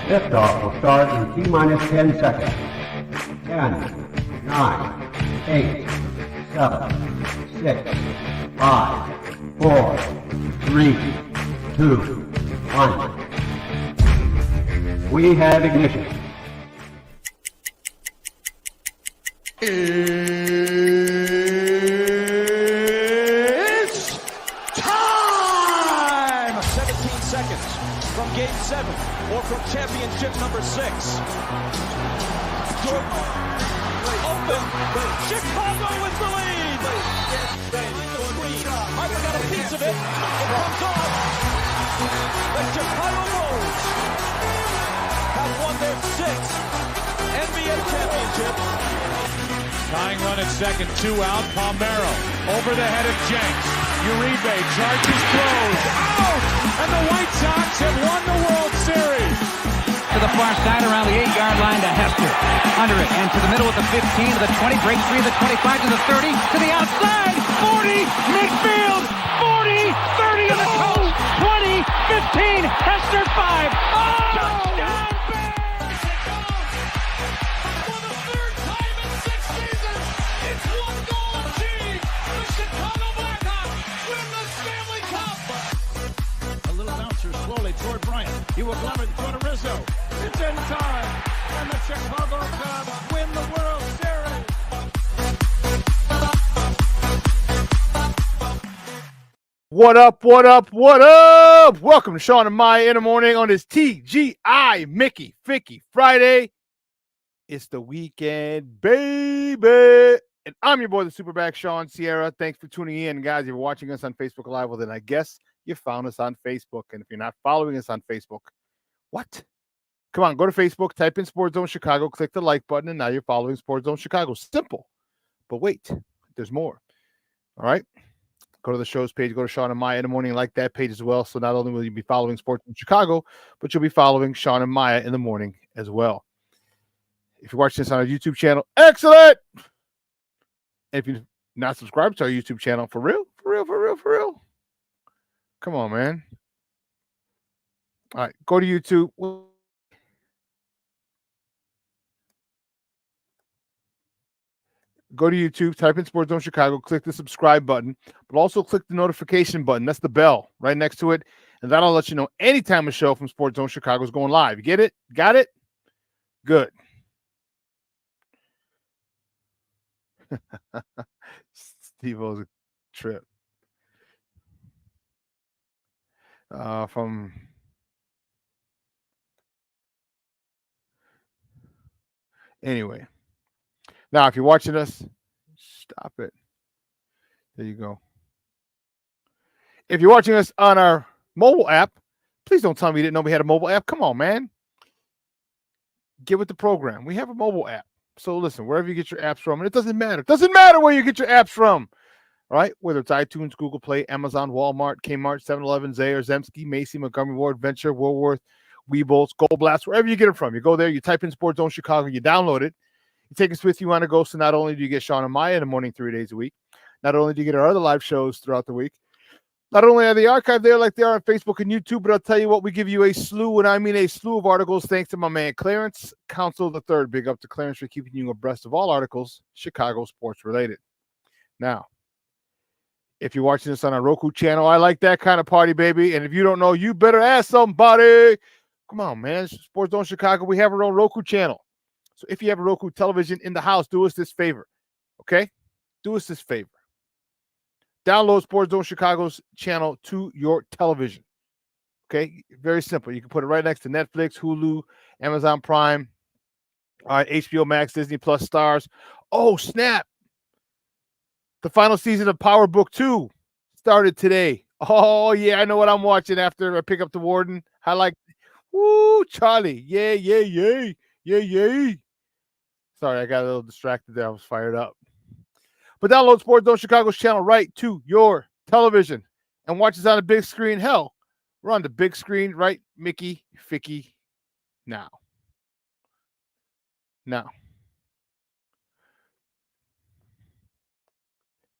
Liftoff will start in T-minus 10 seconds. 10, 9, 8, 7, 6, 5, 4, 3, 2, 1. We have ignition. It's time! 17 seconds from Game 7 or from championship number 6. Jordan open. Chicago with the lead. Harper got a piece of it. It comes off. The Chicago Bulls have won their 6th NBA championship. Tying run at second, 2 out. Palmero over the head of Jenks. Uribe charges, throws, out! And the White Sox have won the World Series. To the far side around the 8-yard line to Hester. Under it and to the middle with the 15 to the 20, breaks free of the 25 to the 30, to the outside, 40, midfield, 40, 30 to the coast, 20, 15, Hester 5. Oh! Touchdown! Toward Bryant. He will glove it in front of Rizzo. It's in time. And the Chicago Cubs win the World Series. What up, what up, what up? Welcome to Shawn and Maya in the morning on this TGI Mickey Ficky Friday. It's the weekend, baby. And I'm your boy, the SuperBack, Shawn Sierra. Thanks for tuning in. Guys, if you're watching us on Facebook Live, well, then I guess you found us on Facebook. And if you're not following us on Facebook, what? Come on, go to Facebook, type in Sports Zone Chicago, click the like button, and now you're following Sports Zone Chicago. Simple. But wait, there's more. All right? Go to the show's page, go to Shawn and Maya in the morning, like that page as well. So not only will you be following Sports Zone Chicago, but you'll be following Shawn and Maya in the morning as well. If you're watching this on our YouTube channel, excellent! And if you're not subscribed to our YouTube channel, for real? Come on, man. All right, go to YouTube. Go to YouTube, type in Sports Zone Chicago, click the subscribe button, but also click the notification button. That's the bell right next to it. And that'll let you know anytime a show from Sports Zone Chicago is going live. You get it? Got it? Good. Steve-O's a trip. Anyway, now if you're watching us, stop it. There you go. If you're watching us on our mobile app, please don't tell me you didn't know we had a mobile app. Come on, man. Get with the program. We have a mobile app. So listen, wherever you get your apps from, and it doesn't matter. It doesn't matter where you get your apps from. All right, whether it's iTunes, Google Play, Amazon, Walmart, Kmart, 7-Eleven, Zayre, Zemsky, Macy, Montgomery Ward, Venture, Woolworth, Weebles, Gold Blast, wherever you get it from. You go there, you type in Sports Zone Chicago, you download it, you take us with you on a go. So not only do you get Shawn and Maya in the morning 3 days a week, not only do you get our other live shows throughout the week, not only are the archive there like they are on Facebook and YouTube, but I'll tell you what, we give you a slew, and I mean a slew of articles, thanks to my man Clarence Council III. Big up to Clarence for keeping you abreast of all articles Chicago sports related. Now, if you're watching this on our Roku channel, I like that kind of party, baby. And if you don't know, you better ask somebody. Come on, man. Sports Zone Chicago, we have our own Roku channel. So if you have a Roku television in the house, do us this favor, okay? Do us this favor. Download Sports Zone Chicago's channel to your television, okay? Very simple. You can put it right next to Netflix, Hulu, Amazon Prime, HBO Max, Disney Plus, Stars. Oh, snap. The final season of Power Book 2 started today. Oh, yeah, I know what I'm watching after I pick up the Warden. I like, woo, Charlie. Yeah. Sorry, I got a little distracted there. I was fired up. But download Sports Zone Chicago's channel right to your television and watch us on a big screen. Hell, we're on the big screen, right? Mickey, Ficky, now.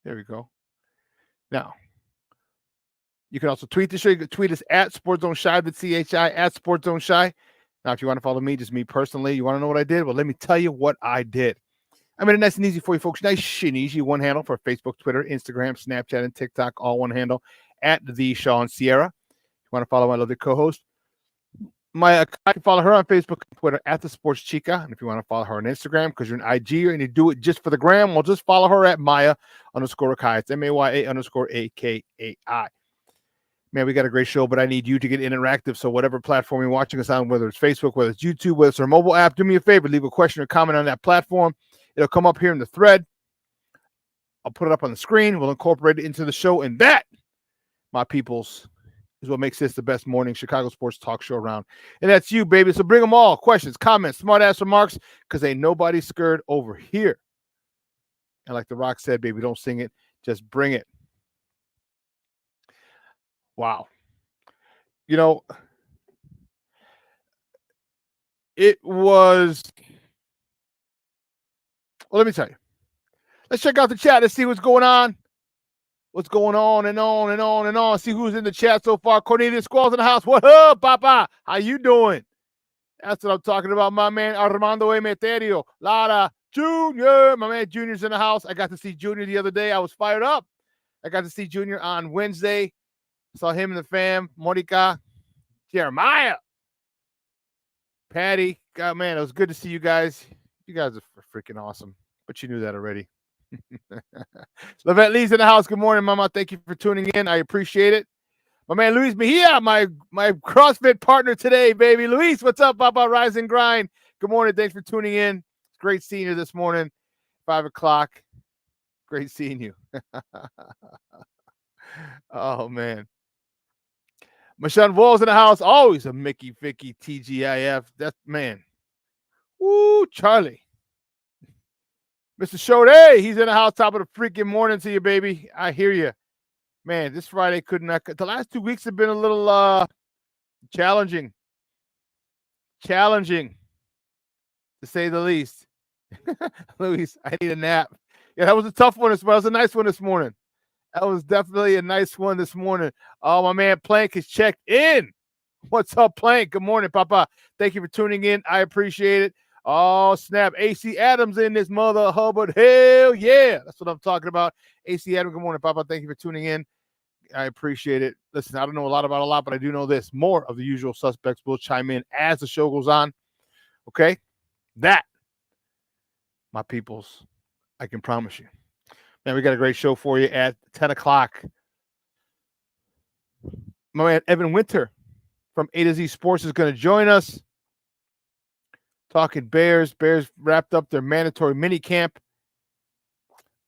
There we go. Now, You can also tweet the show. You can tweet us at SportsZoneShy, that's CHI, at SportsZoneShy. Now, if you want to follow me, just me personally, you want to know what I did? Well, let me tell you what I did. I made it nice and easy for you folks. Nice and easy. One handle for Facebook, Twitter, Instagram, Snapchat, and TikTok. All one handle at the Shawn Sierra. If you want to follow my lovely co-host, I can follow her on Facebook and Twitter at the Sports Chica. And if you want to follow her on Instagram because you're an IG and you do it just for the gram, well, just follow her at Maya_Akai. It's MAYA_AKAI. Man, we got a great show, but I need you to get interactive. So whatever platform you're watching us on, whether it's Facebook, whether it's YouTube, whether it's our mobile app, do me a favor, leave a question or comment on that platform. It'll come up here in the thread. I'll put it up on the screen. We'll incorporate it into the show. And that, my peoples, is what makes this the best morning Chicago sports talk show around. And that's you, baby. So bring them all. Questions, comments, smart-ass remarks, because ain't nobody scared over here. And like The Rock said, baby, don't sing it. Just bring it. Wow. You know, it was... Well, let me tell you. Let's check out the chat. Let's see what's going on. What's going on and on and on and on. See who's in the chat so far. Cornelius Squalls in the house. What up, Papa? How you doing? That's what I'm talking about. My man Armando Emeterio. Lara Jr. My man Junior's in the house. I got to see Junior the other day. I was fired up. I got to see Junior on Wednesday. Saw him and the fam. Monica. Jeremiah. Patty. God, man, it was good to see you guys. You guys are freaking awesome. But you knew that already. Lavette Lee's in the house. Good morning, Mama. Thank you for tuning in. I appreciate it. My man Luis Mejia, my CrossFit partner today, baby. Luis, what's up, Papa? Rise and grind. Good morning. Thanks for tuning in. It's great seeing you this morning. 5 o'clock. Great seeing you. Oh, man. Michelle Wall's in the house. Always a Mickey Vicky TGIF. That's, man. Woo, Charlie. Mr. Shode, he's in the house. Top of the freaking morning to you, baby. I hear you. Man, this Friday couldn't. The last 2 weeks have been a little challenging. Challenging, to say the least. Luis, I need a nap. Yeah, that was a tough one. That was a nice one this morning. That was definitely a nice one this morning. Oh, my man Plank is checked in. What's up, Plank? Good morning, Papa. Thank you for tuning in. I appreciate it. Oh, snap. AC Adams in this mother Hubbard. Hell yeah. That's what I'm talking about. AC Adams, good morning, Papa. Thank you for tuning in. I appreciate it. Listen, I don't know a lot about a lot, but I do know this. More of the usual suspects will chime in as the show goes on. Okay? That, my peoples, I can promise you. Man, we got a great show for you at 10 o'clock. My man Evan Winter from A to Z Sports is going to join us. Talking Bears. Bears wrapped up their mandatory mini camp.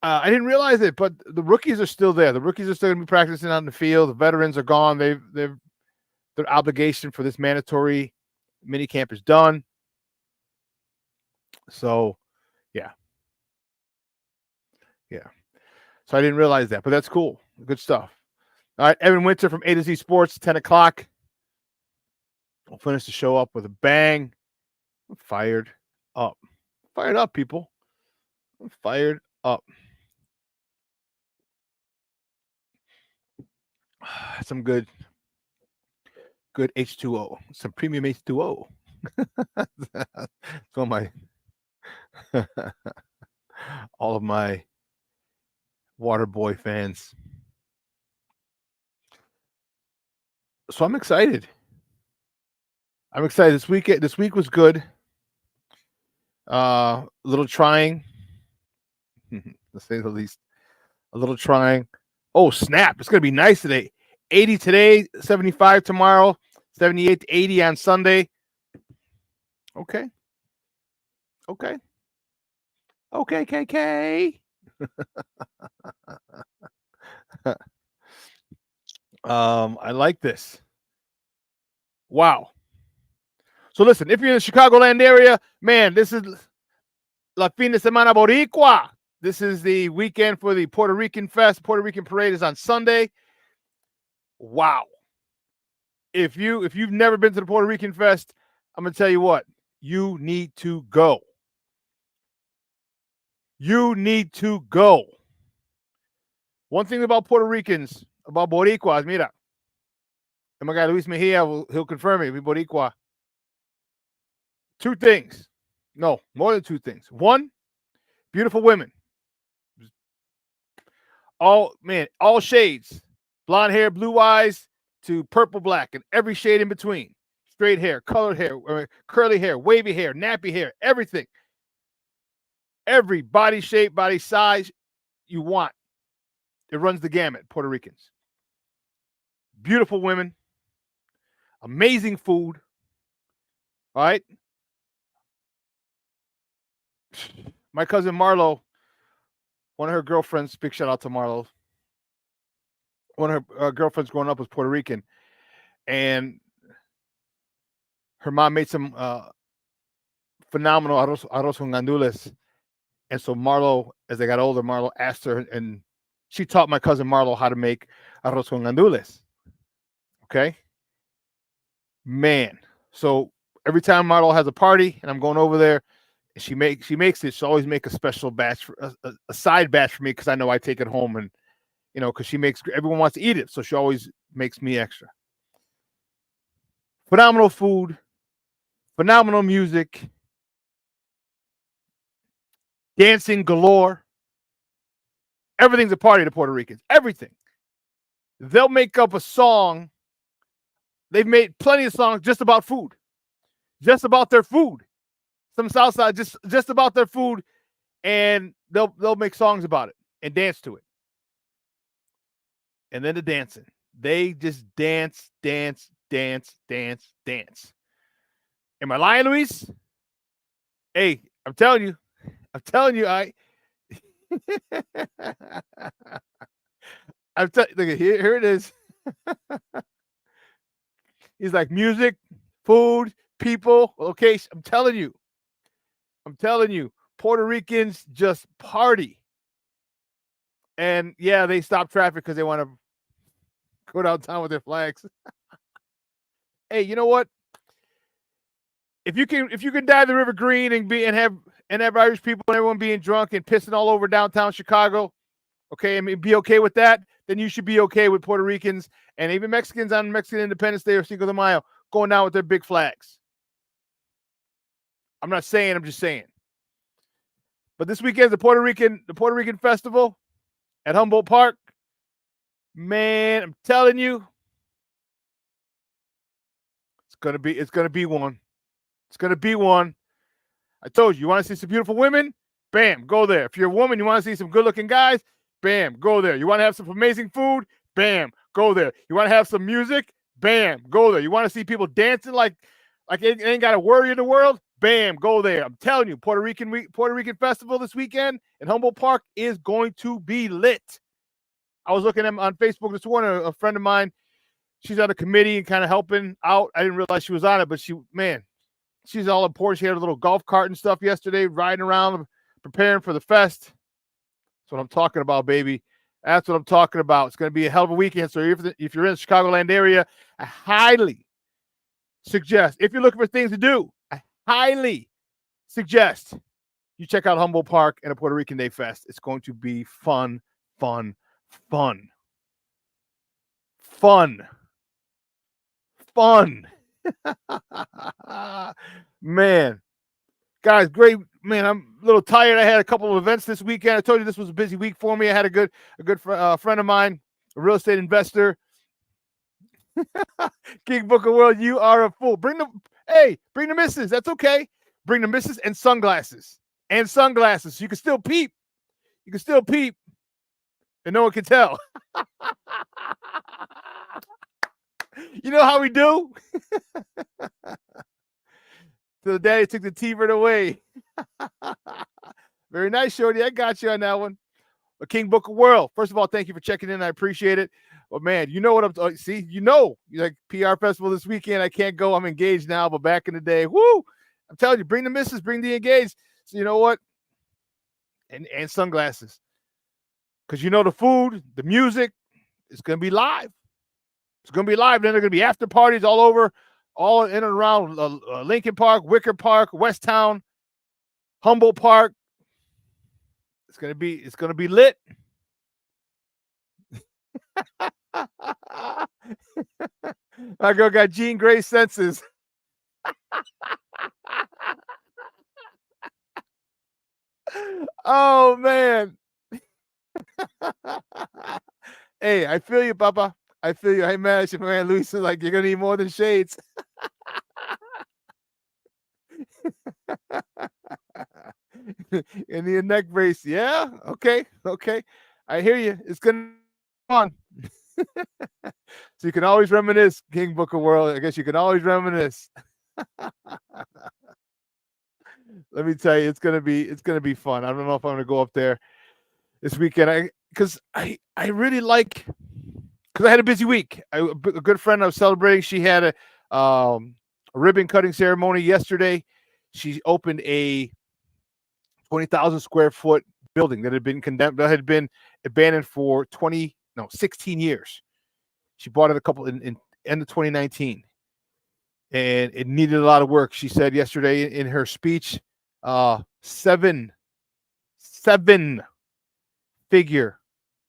I didn't realize it, but the rookies are still there. The rookies are still going to be practicing on the field. The veterans are gone. Their obligation for this mandatory mini camp is done. So, yeah. Yeah. So I didn't realize that, but that's cool. Good stuff. All right, Evan Winter from A to Z Sports, 10 o'clock. We'll finish the show up with a bang. I'm fired up. Fired up, people. I'm fired up. Some good H2O. Some premium H2O. So my all of my water boy fans. So I'm excited. This week was good. A little trying, to say the least. A little trying. Oh, snap. It's going to be nice today. 80 today, 75 tomorrow, 78 to 80 on Sunday. Okay. Okay, KK. I like this. Wow. So listen, if you're in the Chicagoland area, man, this is La Fin de Semana Boricua. This is the weekend for the Puerto Rican Fest. Puerto Rican Parade is on Sunday. Wow. If you've never been to the Puerto Rican Fest, I'm going to tell you what, you need to go. You need to go. One thing about Puerto Ricans, about Boricuas, mira, and my guy Luis Mejia he'll confirm it. Boricua. 2 things. No, more than 2 things. 1, beautiful women. All shades. Blonde hair, blue eyes to purple black, and every shade in between. Straight hair, colored hair, curly hair, wavy hair, nappy hair, everything. Every body shape, body size you want. It runs the gamut, Puerto Ricans. Beautiful women. Amazing food. All right. My cousin Marlo, one of her girlfriends, big shout out to Marlo. One of her girlfriends growing up was Puerto Rican. And her mom made some phenomenal arroz con gandules. And so Marlo, as they got older, Marlo asked her, and she taught my cousin Marlo how to make arroz con gandules. Okay? Man. So every time Marlo has a party and I'm going over there, she makes it. She always make a special batch, a side batch for me, because I know I take it home, and because everyone wants to eat it, so she always makes me extra. Phenomenal food, phenomenal music, dancing galore. Everything's a party to Puerto Ricans. Everything. They'll make up a song. They've made plenty of songs just about food, just about their food. Some Southside just about their food, and they'll make songs about it and dance to it. And then the dancing. They just dance. Am I lying, Luis? Hey, I'm telling you, look at here it is. He's like music, food, people, location. I'm telling you, Puerto Ricans just party. And yeah, they stop traffic because they want to go downtown with their flags. Hey, you know what? If you can dye the river green and have Irish people and everyone being drunk and pissing all over downtown Chicago, okay, be okay with that, then you should be okay with Puerto Ricans and even Mexicans on Mexican Independence Day or Cinco de Mayo going down with their big flags. I'm not saying, I'm just saying. But this weekend, the Puerto Rican Festival at Humboldt Park. Man, I'm telling you, it's gonna be one. It's gonna be one. I told you want to see some beautiful women? Bam, go there. If you're a woman, you want to see some good-looking guys? Bam, go there. You want to have some amazing food? Bam, go there. You want to have some music? Bam, go there. You want to see people dancing like it ain't got a worry in the world? Bam, go there. I'm telling you, Puerto Rican Festival this weekend in Humboldt Park is going to be lit. I was looking at on Facebook this morning, a friend of mine, she's on a committee and kind of helping out. I didn't realize she was on it, but she's all important. She had a little golf cart and stuff yesterday, riding around, preparing for the fest. That's what I'm talking about, baby. That's what I'm talking about. It's going to be a hell of a weekend. So if you're in the Chicagoland area, I highly suggest, if you're looking for things to do, I highly suggest you check out Humboldt Park and a Puerto Rican Day Fest. It's going to be fun. Man, guys, great. Man, I'm a little tired. I had a couple of events this weekend. I told you this was a busy week for me. I had a good friend of mine, a real estate investor. King Book of World, you are a fool. Bring the missus. That's okay. Bring the missus and sunglasses. So you can still peep. And no one can tell. You know how we do? So the daddy took the T-bird away. Very nice, Shorty. I got you on that one. But King Book of World. First of all, thank you for checking in. I appreciate it. But man, you know what I'm talking. See, like PR festival this weekend. I can't go. I'm engaged now, but back in the day, whoo! I'm telling you, bring the missus, bring the engaged. So you know what? And sunglasses. Because the food, the music, it's going to be live. It's going to be live. Then there are going to be after parties all over, all in and around Lincoln Park, Wicker Park, Westtown, Humboldt Park. It's going to be lit. All My girl got Jean Grey senses. Oh man. Hey, I feel you, Papa. I feel you. Hey, man, man, Luis is like, you're gonna need more than shades. And the neck brace. Yeah. Okay. Okay. I hear you. It's gonna be on. So you can always reminisce, King Booker World. I guess you can always reminisce. Let me tell you, it's gonna be fun. I don't know if I'm gonna go up there this weekend. I really like, because I had a busy week. A good friend I was celebrating, she had a ribbon cutting ceremony yesterday. She opened a 20,000 square foot building that had been condemned, that had been abandoned for 16 years. She bought it in end of 2019, and it needed a lot of work. She said yesterday in her speech, seven figure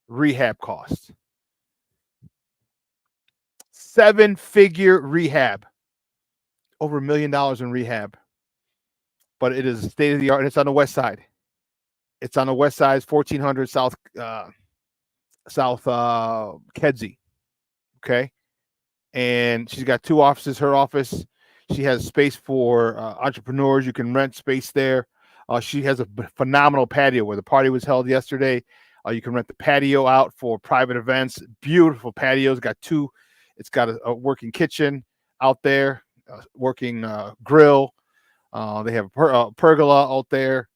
rehab costs. 7-figure rehab. Over $1 million in rehab. But it is state of the art, and it's on the west side. It's on the west side, 1400 South Kedzie. Okay. And she's got 2 offices. Her office, she has space for entrepreneurs. You can rent space there. She has a phenomenal patio where the party was held yesterday. You can rent the patio out for private events. Beautiful patio. It's got a working kitchen out there, working grill. They have a pergola out there.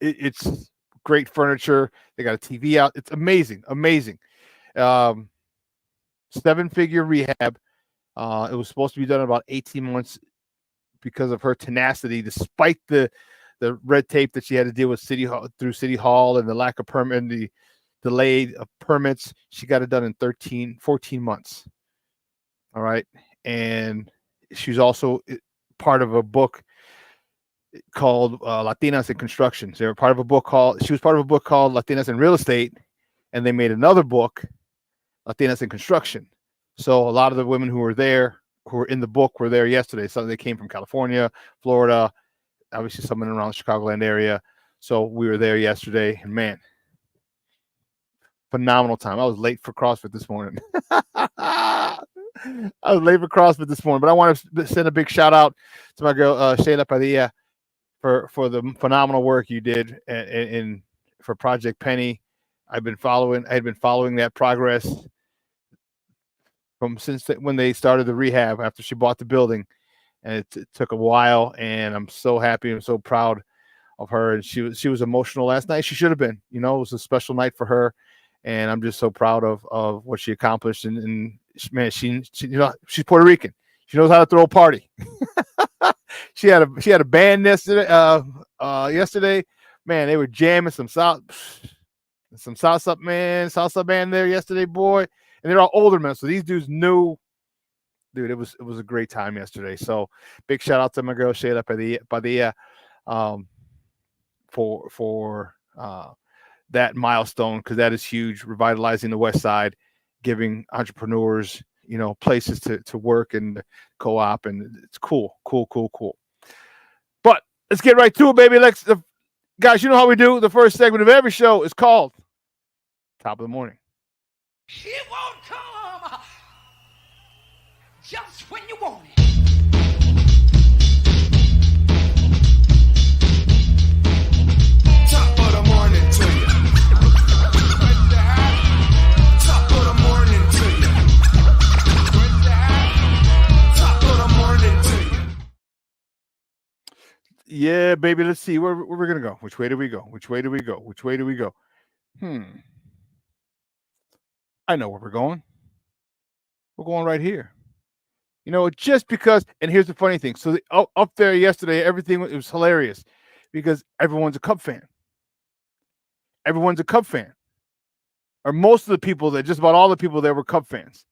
It's great furniture. They got a TV out. It's amazing. 7-figure rehab. It was supposed to be done in about 18 months because of her tenacity, despite the red tape that she had to deal with City Hall and the lack of permit and the delayed permits. She got it done in 14 months. All right. And she's also part of a book called Latinas in Construction. So she was part of a book called Latinas in Real Estate, and they made another book, Latinas in Construction. So a lot of the women who were in the book were there yesterday. Some they came from California, Florida, obviously someone around the Chicagoland area. So we were there yesterday, and man, phenomenal time. I was late for CrossFit this morning. But I want to send a big shout out to my girl Shayla Padilla for the phenomenal work you did for Project Penny. I had been following that progress since when they started the rehab after she bought the building, and it took a while. And I'm so happy and so proud of her. And she was emotional last night. She should have been. It was a special night for her, and I'm just so proud of what she accomplished. And man, she's Puerto Rican. She knows how to throw a party. She had a band yesterday. Man, they were jamming some salsa band there yesterday, boy. And they're all older men, so these dudes knew. Dude, it was a great time yesterday. So big shout out to my girl Shayla Padilla for that milestone, because that is huge. Revitalizing the West Side, giving entrepreneurs places to work and co-op, and it's cool. But let's get right to it, baby. Guys, you know how we do. The first segment of every show is called Top of the Morning. It won't come just when you want it. Top of the morning to you. Top of the morning to you. Top of the morning to you. Yeah, baby. Let's see where we're gonna go. Which way do we go? I know where we're going. We're going right here. Just because, and here's the funny thing. So up there yesterday, it was hilarious because everyone's a Cub fan. Or most of the people just about all the people there were Cub fans.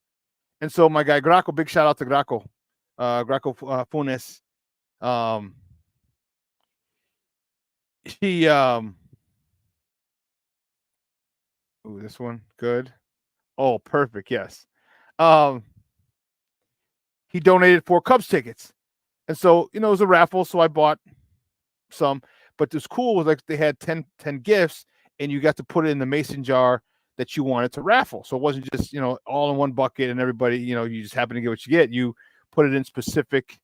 And so my guy Graco, big shout out to Graco, Funes. He this one good. Oh, perfect. Yes. he donated 4 Cubs tickets. And so, it was a raffle, so I bought some. But what's cool was like they had 10 gifts, and you got to put it in the mason jar that you wanted to raffle. So it wasn't just, all in one bucket and everybody, you just happen to get what you get. You put it in specific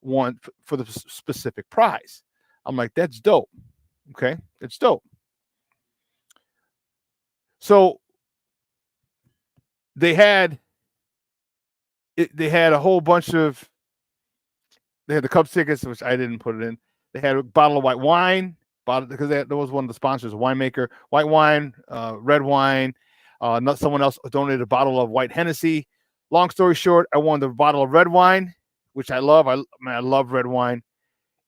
one for the specific prize. I'm like, that's dope. Okay, it's dope. So they had a whole bunch of. They had the Cubs tickets, which I didn't put it in. They had a bottle of white wine, because that was one of the sponsors, a winemaker. White wine, red wine. Someone else donated a bottle of white Hennessy. Long story short, I won the bottle of red wine, which I love. I love red wine,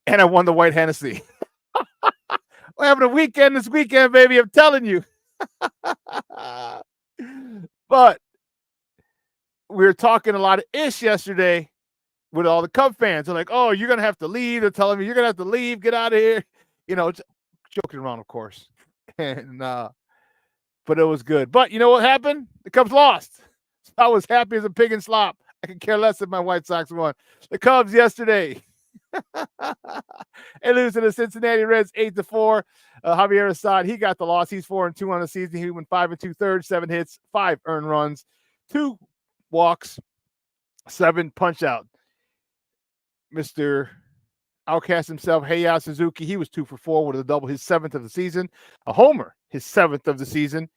and I won the white Hennessy. We're having a weekend this weekend, baby. I'm telling you. But we were talking a lot of ish yesterday with all the Cub fans. They're like, "Oh, you're gonna have to leave." They're telling me you're gonna have to leave. Get out of here. Joking around, of course. And but it was good. But you know what happened? The Cubs lost. So I was happy as a pig in slop. I could care less if my White Sox won. The Cubs yesterday. And losing to the Cincinnati Reds 8-4. Javier Assad, he got the loss. He's 4-2 on the season. He went 5 2/3, 7 hits, 5 earned runs, 2 walks, 7 punch out. Mr. Outcast himself, Heiya Suzuki, he was 2 for 4 with a double, his 7th of the season. A homer, his 7th of the season.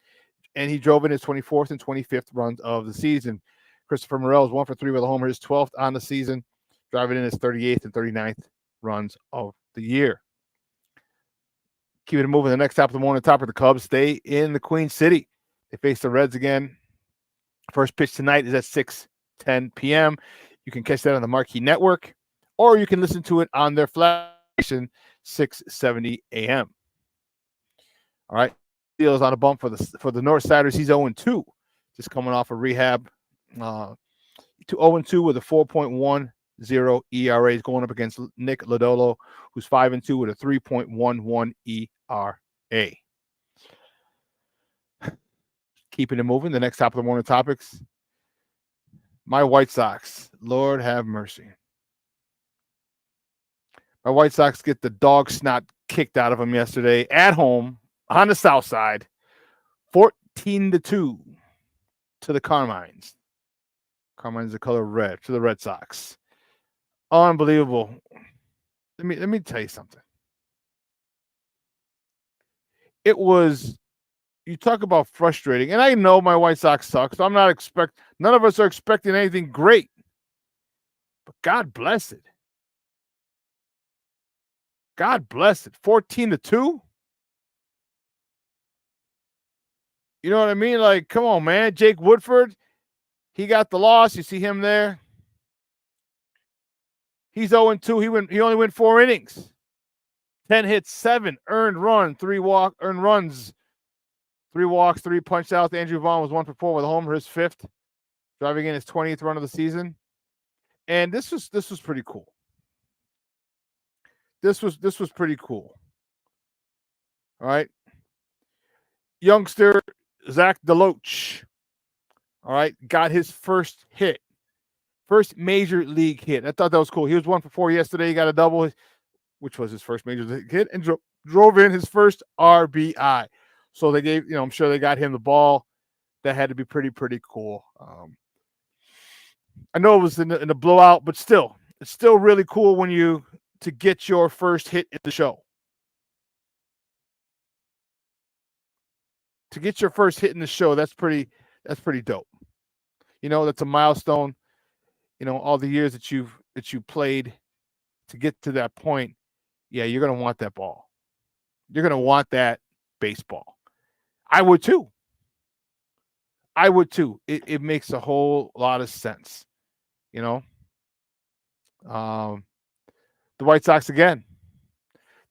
And he drove in his 24th and 25th runs of the season. Christopher Morel is 1 for 3 with a homer, his 12th on the season, driving in his 38th and 39th runs of the year. Keep it moving. The next top of the morning, top of the Cubs stay in the Queen City. They face the Reds again. First pitch tonight is at 6:10 p.m. You can catch that on the Marquee Network, or you can listen to it on their flash station, 6:70 a.m. All right. Deal is on a bump for the Northsiders. He's 0-2, just coming off a rehab. 0-2 with a 4.10 ERA. He's going up against Nick Lodolo, who's 5-2 with a 3.11 ERA. Keeping it moving. The next top of the morning topics. My White Sox. Lord have mercy. My White Sox get the dog snot kicked out of them yesterday at home on the South Side, 14-2 to the Carmines. Carmine's the color red, to the Red Sox. Unbelievable. Let me tell you something. It was, you talk about frustrating, and I know my White Sox suck, so none of us are expecting anything great. But God bless it. God bless it. 14-2. You know what I mean? Like, come on, man. Jake Woodford, he got the loss. You see him there. He's 0-2. He only went 4 innings. 10 hits, 7 earned runs, 3 walks, 3 punch outs. Andrew Vaughn was 1 for 4 with a homer, his 5th, driving in his 20th run of the season. And this was pretty cool. This was pretty cool. All right. Youngster Zach DeLoach, all right, got his first hit. First major league hit. I thought that was cool. He was 1 for 4 yesterday. He got a double, which was his first major league hit, and drove in his first RBI. So they gave, I'm sure they got him the ball. That had to be pretty cool. I know it was in the blowout, but still, it's still really cool to get your first hit at the show. To get your first hit in the show, that's pretty dope. That's a milestone. All the years that you played to get to that point, yeah, you're gonna want that ball. You're gonna want that baseball. I would too. It makes a whole lot of sense. The White Sox again.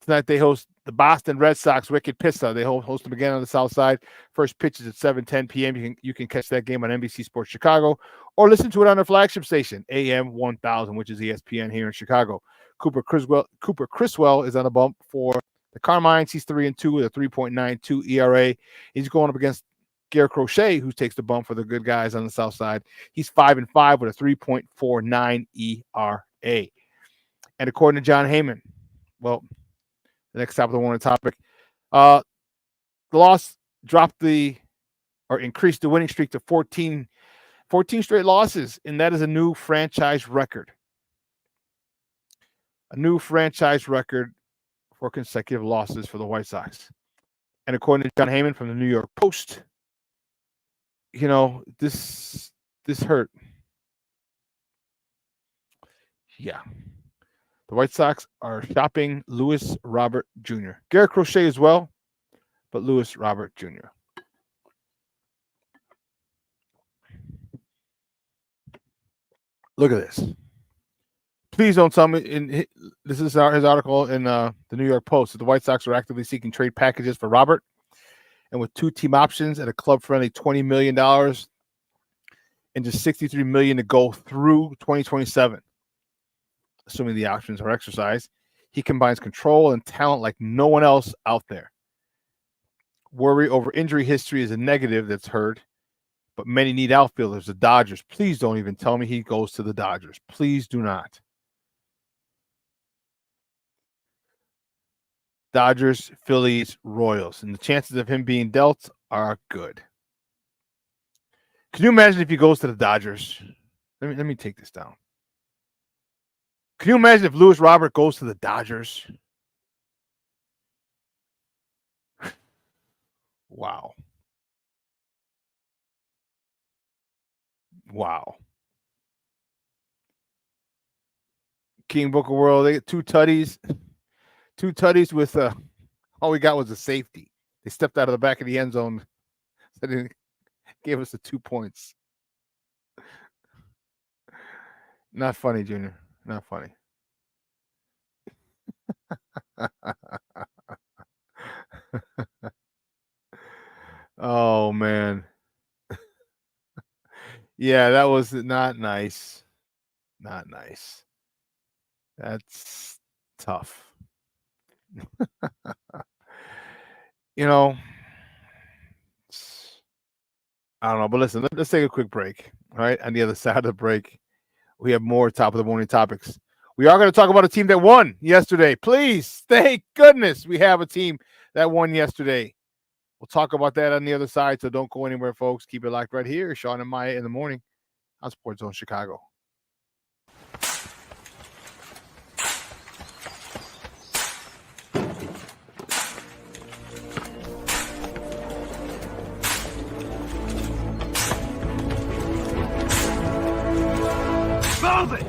Tonight they host the Boston Red Sox, Wicked Pista. They host them again on the South Side. First pitch is at 7:10 p.m. You can catch that game on NBC Sports Chicago, or listen to it on their flagship station, AM 1000, which is ESPN here in Chicago. Cooper Criswell is on the bump for the Carmines. He's 3-2 with a 3.92 ERA. He's going up against Garrett Crochet, who takes the bump for the good guys on the south side, he's 5-5 with a 3.49 ERA. And according to John Heyman, well, the next top of the morning topic, the loss increased the winning streak to 14 straight losses, and that is a new franchise record. A new franchise record for consecutive losses for the White Sox. And according to John Heyman from the New York Post, this hurt. Yeah. The White Sox are shopping Lewis Robert Jr. Garrett Crochet as well, but Lewis Robert Jr. Look at this. Please don't tell me. This is his article in the New York Post. That the White Sox are actively seeking trade packages for Robert, and with 2 team options at a club-friendly $20 million and just $63 million to go through 2027, assuming the options are exercised. He combines control and talent like no one else out there. Worry over injury history is a negative that's heard, but many need outfielders. The Dodgers. Please don't even tell me he goes to the Dodgers. Please do not. Dodgers, Phillies, Royals. And the chances of him being dealt are good. Can you imagine if he goes to the Dodgers? Let me take this down. Can you imagine if Lewis Robert goes to the Dodgers? Wow. Wow. King Booker World, they get 2 tutties. 2 tutties with all we got was a safety. They stepped out of the back of the end zone. So they gave us the 2 points. Not funny, Junior. Not funny. Oh, man. Yeah, that was not nice. Not nice. That's tough. I don't know, but listen, let's take a quick break. All right. On the other side of the break, we have more top of the morning topics. We are going to talk about a team that won yesterday. Please, thank goodness we have a team that won yesterday. We'll talk about that on the other side, so don't go anywhere, folks. Keep it locked right here. Shawn and Maya in the morning on Sports Zone Chicago. Move it!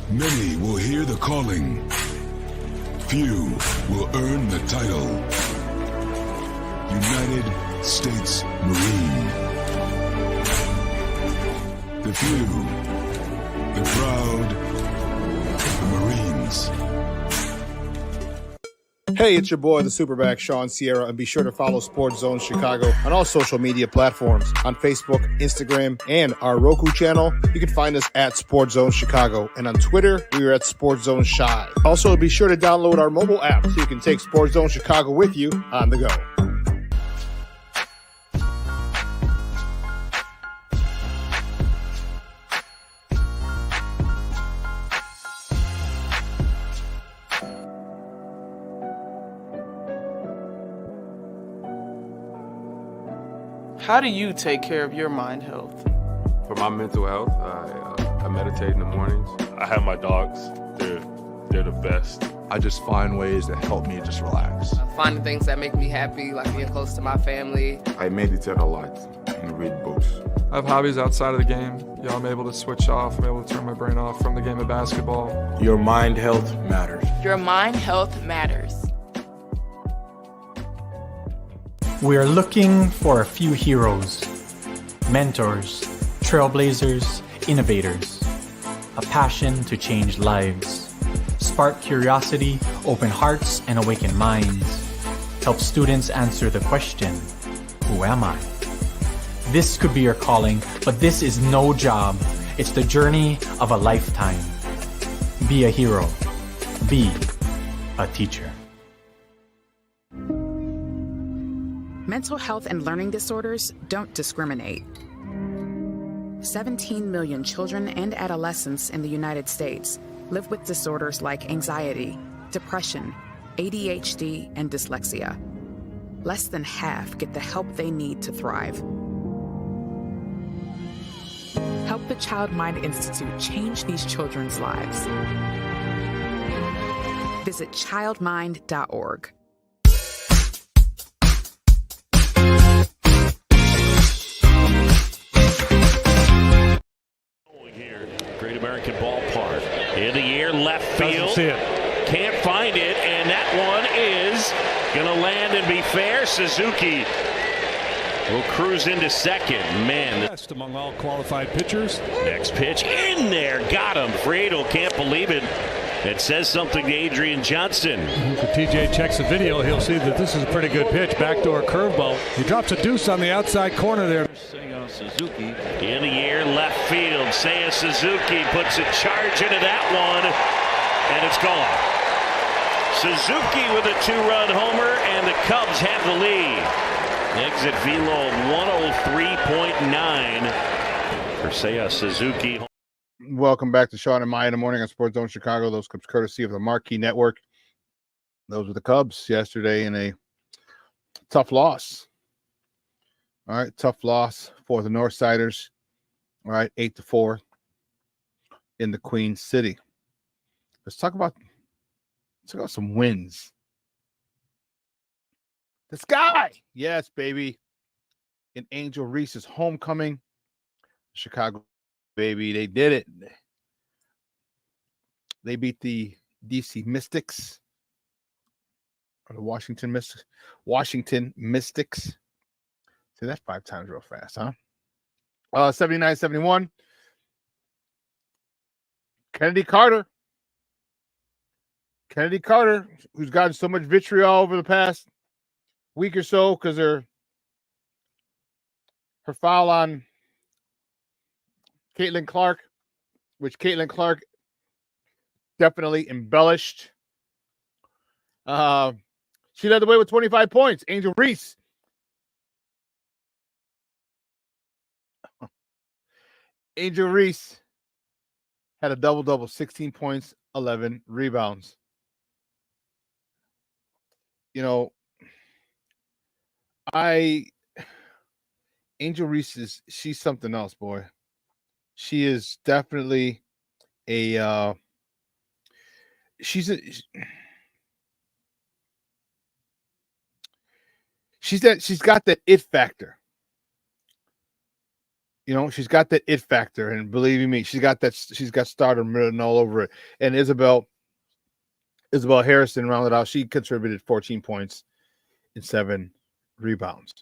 Many will hear the calling. Few will earn the title. United States Marine. The few, the proud, the Marines. Hey, it's your boy, the SuperBack, Shawn Sierra, and be sure to follow Sports Zone Chicago on all social media platforms, on Facebook, Instagram, and our Roku channel. You can find us at Sports Zone Chicago, and on Twitter, we are at Sports Zone Shy. Also, be sure to download our mobile app so you can take Sports Zone Chicago with you on the go. How do you take care of your mind health? For my mental health, I meditate in the mornings. I have my dogs. They're the best. I just find ways that help me just relax. Finding things that make me happy, like being close to my family. I meditate a lot and read books. I have hobbies outside of the game. I'm able to switch off. I'm able to turn my brain off from the game of basketball. Your mind health matters. Your mind health matters. We are looking for a few heroes, mentors, trailblazers, innovators. a passion to change lives. Spark curiosity, open hearts, and awaken minds. Help students answer the question, who am I? This could be your calling, but this is no job. It's the journey of a lifetime. Be a hero. Be a teacher. Mental health and learning disorders don't discriminate. 17 million children and adolescents in the United States live with disorders like anxiety, depression, ADHD, and dyslexia. Less than half get the help they need to thrive. Help the Child Mind Institute change these children's lives. Visit childmind.org. Great American Ballpark. In the air, left field. Can't find it, and that one is going to land and be fair. Suzuki will cruise into second. Man. Best among all qualified pitchers. Next pitch in there. Got him. Friedel can't believe it. It says something to Adrian Johnson. If TJ checks the video, he'll see that this is a pretty good pitch. Backdoor curveball. He drops a deuce on the outside corner there. Suzuki. In the air, left field. Seiya Suzuki puts a charge into that one, and it's gone. Suzuki with a 2-run homer, and the Cubs have the lead. Exit velo of 103.9 for Seiya Suzuki. Welcome back to Shawn and Maya in the morning on Sports Zone Chicago. Those Cubs courtesy of the Marquee Network. Those were the Cubs yesterday in a tough loss. All right, tough loss for the Northsiders. All right, 8-4 in the Queen City. Let's talk about some wins. The Sky, yes, baby. In Angel Reese's homecoming, Chicago, baby, they did it. They beat the DC Mystics, or the Washington Mystics. See, that's 5 times real fast, huh? 79-71. Kennedy Carter, who's gotten so much vitriol over the past week or so because her foul on Caitlin Clark, which Caitlin Clark definitely embellished. She led the way with 25 points. Angel Reese. Angel Reese had a double-double, 16 points, 11 rebounds. You know, Angel Reese she's something else, boy. She is definitely she's got that it factor. You know, she's got that it factor, and believe me, she's got stardom written all over it. And Isabel Harrison rounded out. She contributed 14 points and 7 rebounds.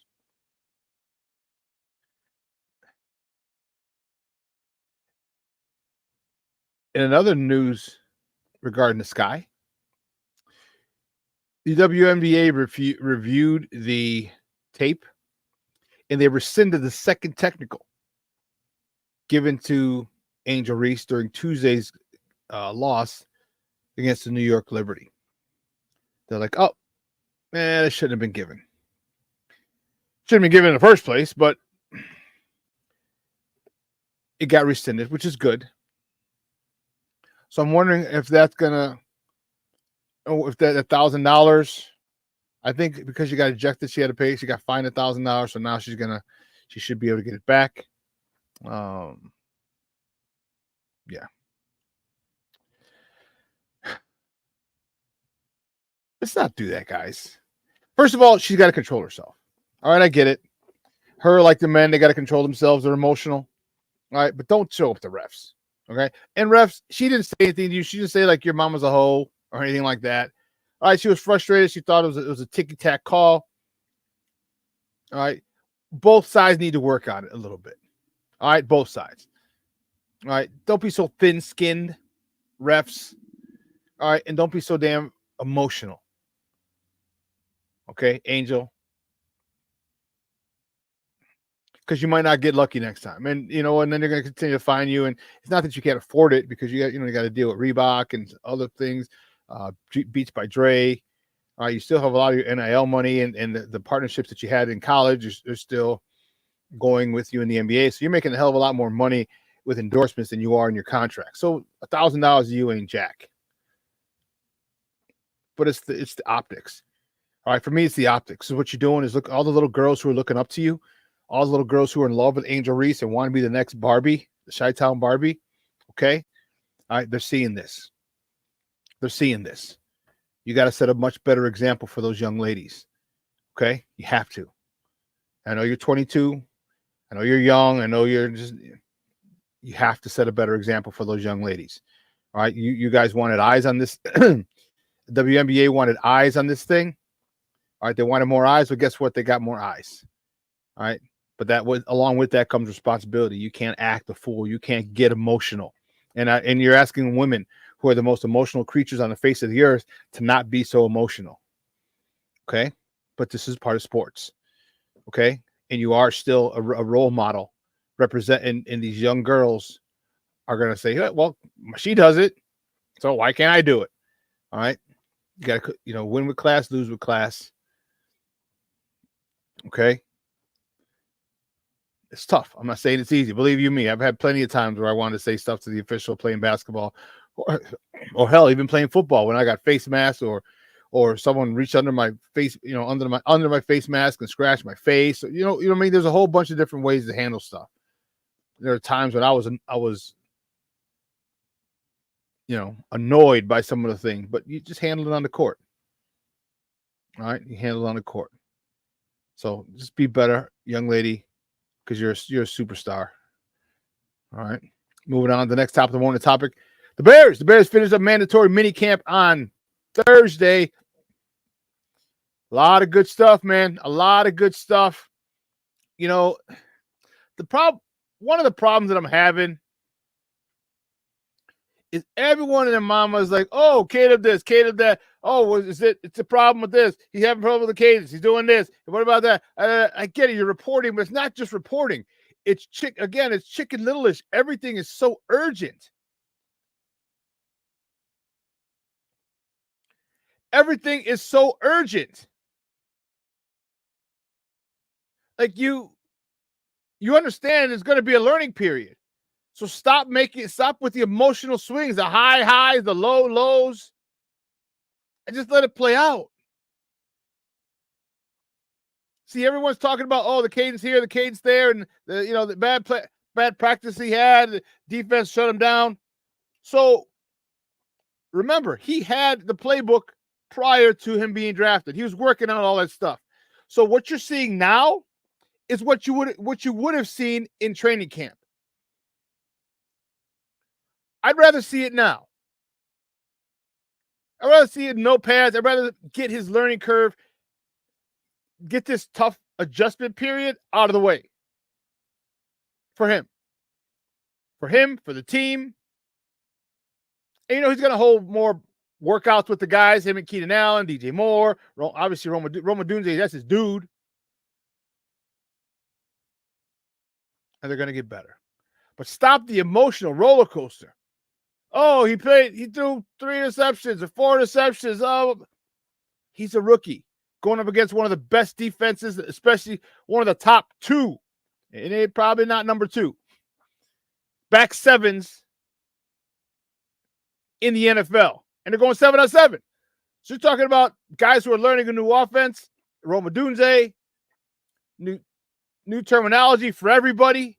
In another news regarding the Sky, the WNBA reviewed the tape, and they rescinded the second technical given to Angel Reese during Tuesday's loss against the New York Liberty. They're like, oh, man, it shouldn't have been given. Shouldn't have been given in the first place, but it got rescinded, which is good. So I'm wondering if that's gonna, if that $1,000. I think because she got ejected, she had to pay. She got fined $1,000, so now she should be able to get it back. Yeah. Let's not do that, guys. First of all, she's got to control herself. All right, I get it. Her, like the men, they got to control themselves. They're emotional. All right, but don't show up the refs. Okay? And refs, she didn't say anything to you. She didn't say, like, your mom was a hoe or anything like that. All right, she was frustrated. She thought it was a ticky-tack call. All right? Both sides need to work on it a little bit. All right, both sides. All right. Don't be so thin-skinned, refs. All right. And don't be so damn emotional. Okay, Angel. Because you might not get lucky next time. And and then they're going to continue to fine you. And it's not that you can't afford it, because you got to deal with Reebok and other things, Beats by Dre. You still have a lot of your NIL money, and the partnerships that you had in college are still going with you in the NBA. So you're making a hell of a lot more money with endorsements than you are in your contract. So $1,000 you ain't jack. But it's the optics. All right, for me, it's the optics. So what you're doing is look all the little girls who are looking up to you, all the little girls who are in love with Angel Reese and want to be the next Barbie, the Chi-Town Barbie. Okay, all right, they're seeing this. They're seeing this. You got to set a much better example for those young ladies. Okay, you have to. I know you're 22. I know you're young. I know you have to set a better example for those young ladies. All right, you guys wanted eyes on this. WNBA wanted eyes on this thing. All right, they wanted more eyes, but guess what? They got more eyes. All right, but along with that comes responsibility. You can't act a fool. You can't get emotional, and you're asking women who are the most emotional creatures on the face of the earth to not be so emotional. Okay, but this is part of sports. Okay, and you are still a role model representing, and these young girls are going to say, well, she does it, so why can't I do it? All right, you got to win with class, lose with class. Okay, it's tough. I'm not saying it's easy. Believe you me, I've had plenty of times where I wanted to say stuff to the official playing basketball, or hell, even playing football when I got face masks, or someone reached under my face, under my face mask and scratched my face. You know what I mean? There's a whole bunch of different ways to handle stuff. There are times when I was annoyed by some of the things, but you just handle it on the court. All right, you handle it on the court. So just be better, young lady, because you're a superstar. All right. Moving on to the next top of the morning topic. The Bears. The Bears finished a mandatory mini camp on Thursday. A lot of good stuff, man. A lot of good stuff. One of the problems that I'm having is everyone and their mama is like, oh, Caleb this, Caleb that. Oh, it's a problem with this. He's having trouble with the cadence. He's doing this. What about that? I get it. You're reporting, but it's not just reporting. It's Chicken Little-ish. Everything is so urgent. Everything is so urgent. Like you understand there's going to be a learning period. So stop with the emotional swings, the high highs, the low lows, and just let it play out. See, everyone's talking about, the cadence here, the cadence there, and the bad practice he had, the defense shut him down. So remember, he had the playbook prior to him being drafted. He was working on all that stuff. So what you're seeing now is what you would have seen in training camp. I'd rather see it now. I'd rather see it no pads. I'd rather get his learning curve, get this tough adjustment period out of the way. For him, for the team. And he's going to hold more workouts with the guys, him and Keenan Allen, DJ Moore, obviously Roma Dunze, that's his dude. And they're going to get better. But stop the emotional roller coaster. Oh, he threw 3 interceptions or 4 interceptions. Oh, he's a rookie going up against one of the best defenses, especially one of the top 2. And it probably not number 2. Back sevens in the NFL. And they're going 7-on-7. So you're talking about guys who are learning a new offense, Roma Dunze, new terminology for everybody.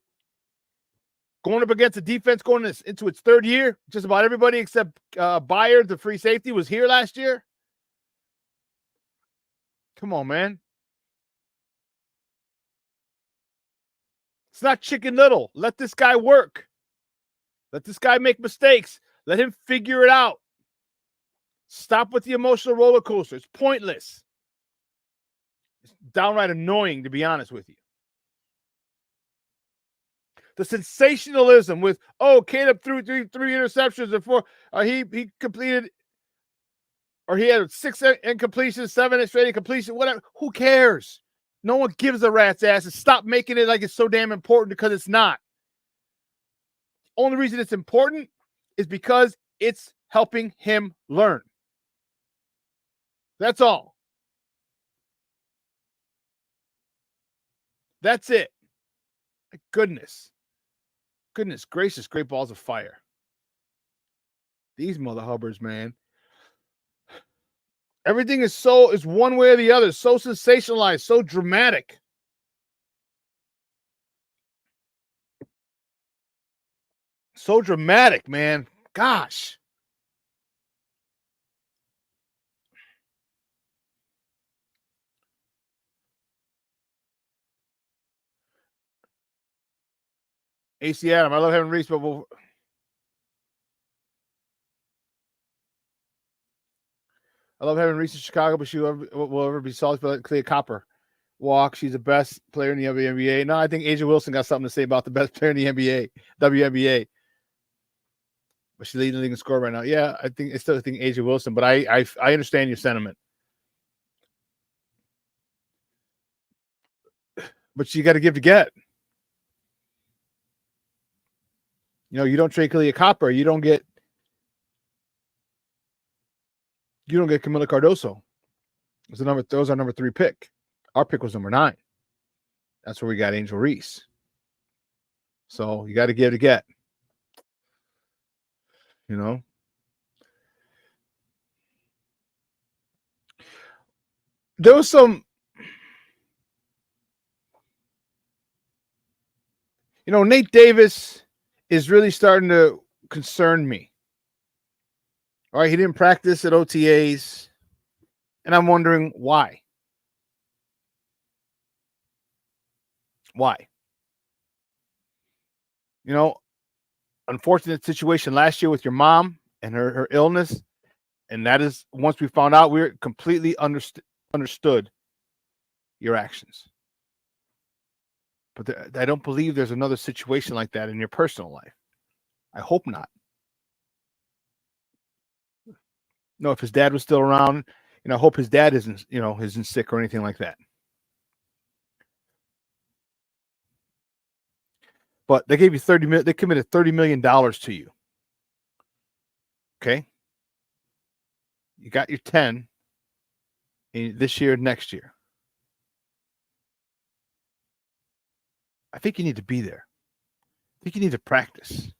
Going up against a defense going into its 3rd year. Just about everybody except Byard, the free safety, was here last year. Come on, man. It's not Chicken Little. Let this guy work. Let this guy make mistakes. Let him figure it out. Stop with the emotional roller coaster. It's pointless. It's downright annoying, to be honest with you. The sensationalism with, oh, Caleb threw three interceptions and four. He completed, or he had 6 incompletions, 7 straight incompletions, whatever. Who cares? No one gives a rat's ass. And stop making it like it's so damn important, because it's not. Only reason it's important is because it's helping him learn. That's all. That's it. Goodness gracious, great balls of fire. These mother hubbards, man. Everything is one way or the other, so sensationalized, so dramatic. So dramatic, man. Gosh. AC Adam, I love having Reese, but I love having Reese in Chicago, but she will ever be salty for Clea Copper walk. She's the best player in the WNBA. No, I think Asia Wilson got something to say about the best player in the NBA, WNBA. But she's leading the league in score right now. Yeah, I still think Asia Wilson, but I understand your sentiment. But you got to give to get. You know, you don't trade Clea Copper, you don't get Camila Cardoso. That was our number 3 pick. Our pick was number 9. That's where we got Angel Reese. So you got to give to get. You know? There was some, Nate Davis is really starting to concern me. All right, he didn't practice at OTAs, and I'm wondering why. Why? Unfortunate situation last year with your mom and her illness, and that is, once we found out, we completely understood your actions. But I don't believe there's another situation like that in your personal life. I hope not. No, if his dad was still around, I hope his dad isn't sick or anything like that. But they gave you they committed $30 million to you. Okay. You got your 10 this year, next year. I think you need to be there. I think you need to practice.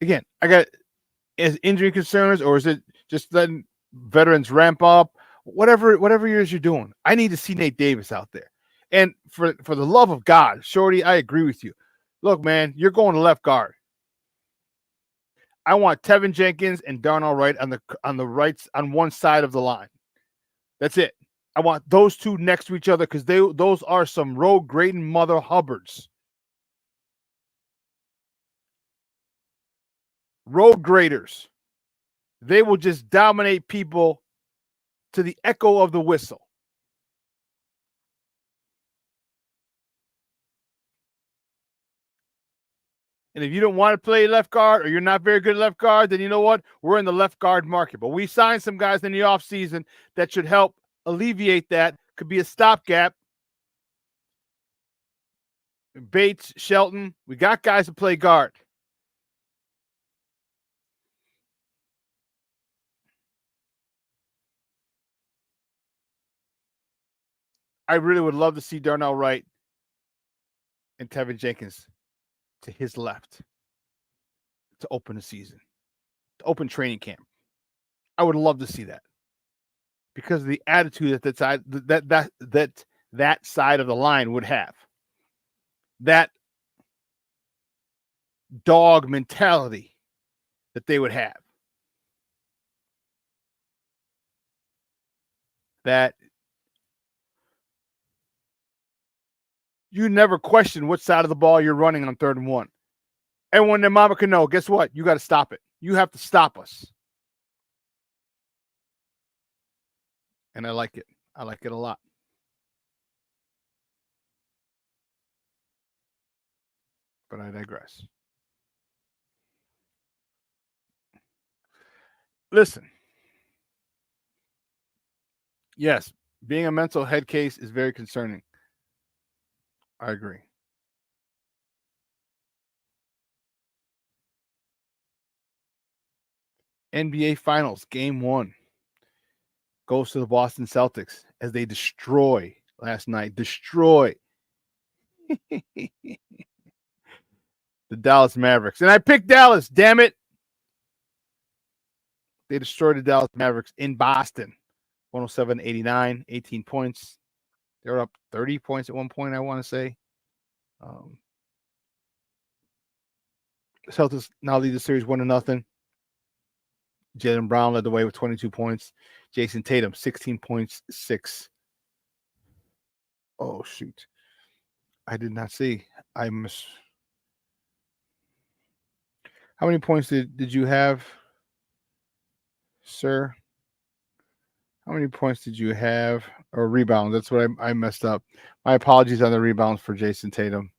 Again, is injury concerns, or is it just letting veterans ramp up? Whatever it is you're doing, I need to see Nate Davis out there. And for the love of God, Shorty, I agree with you. Look, man, you're going to left guard. I want Tevinjenkins and Darnell Wright on the right, on one side of the line. That's it. I want those two next to each other, because those are some road grading mother hubbards. Road graders. They will just dominate people to the echo of the whistle. And if you don't want to play left guard, or you're not very good at left guard, then you know what? We're in the left guard market. But we signed some guys in the offseason that should help alleviate that. Could be a stopgap. Bates, Shelton, we got guys to play guard. I really would love to see Darnell Wright and Tevinjenkins to his left to open the season, to open training camp. I would love to see that, because of the attitude that side of the line would have. That dog mentality that they would have. That you never question what side of the ball you're running on 3rd and 1. And when their mama can know, guess what? You got to stop it. You have to stop us. And I like it. I like it a lot. but I digress. Listen. Yes, being a mental head case is very concerning. I agree. NBA Finals, Game 1 goes to the Boston Celtics as they destroy last night. Destroy the Dallas Mavericks. And I picked Dallas, damn it. They destroyed the Dallas Mavericks in Boston. 107-89, 18 points. They were up 30 points at one point, I want to say. Celtics now lead the series 1-0. Jaylen Brown led the way with 22 points. Jason Tatum, 16 points, 6. Oh, shoot. I did not see. I missed. How many points did you have, sir? How many points did you have? Or rebounds? That's what I messed up. My apologies on the rebounds for Jason Tatum.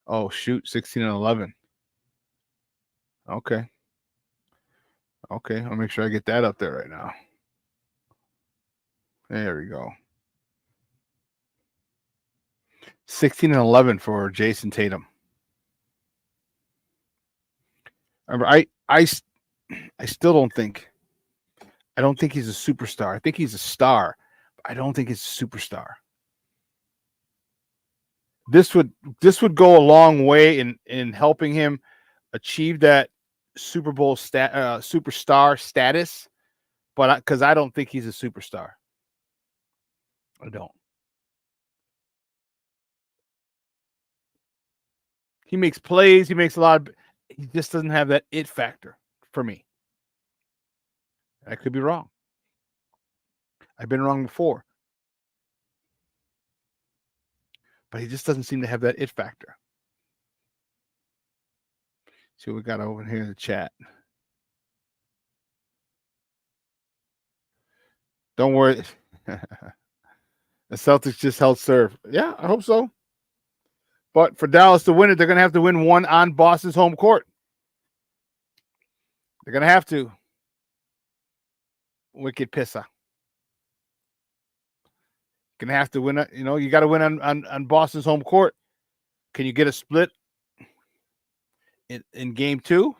Oh, shoot. 16 and 11. Okay. Okay. I'll make sure I get that up there right now. There we go. 16 and 11 for Jason Tatum. Remember, I still don't think. I don't think he's a superstar. I think he's a star. I don't think he's a superstar. This would go a long way in helping him achieve that Super Bowl superstar status, but because I don't think he's a superstar. I don't. He makes plays. He makes a lot of. He just doesn't have that it factor for me. I could be wrong. I've been wrong before. But he just doesn't seem to have that it factor. See what we got over here in the chat. Don't worry. The Celtics just held serve. Yeah, I hope so. But for Dallas to win it, they're going to have to win one on Boston's home court. They're going to have to. Wicked Pissa. Going to have to win. You got to win on Boston's home court. Can you get a split in game 2?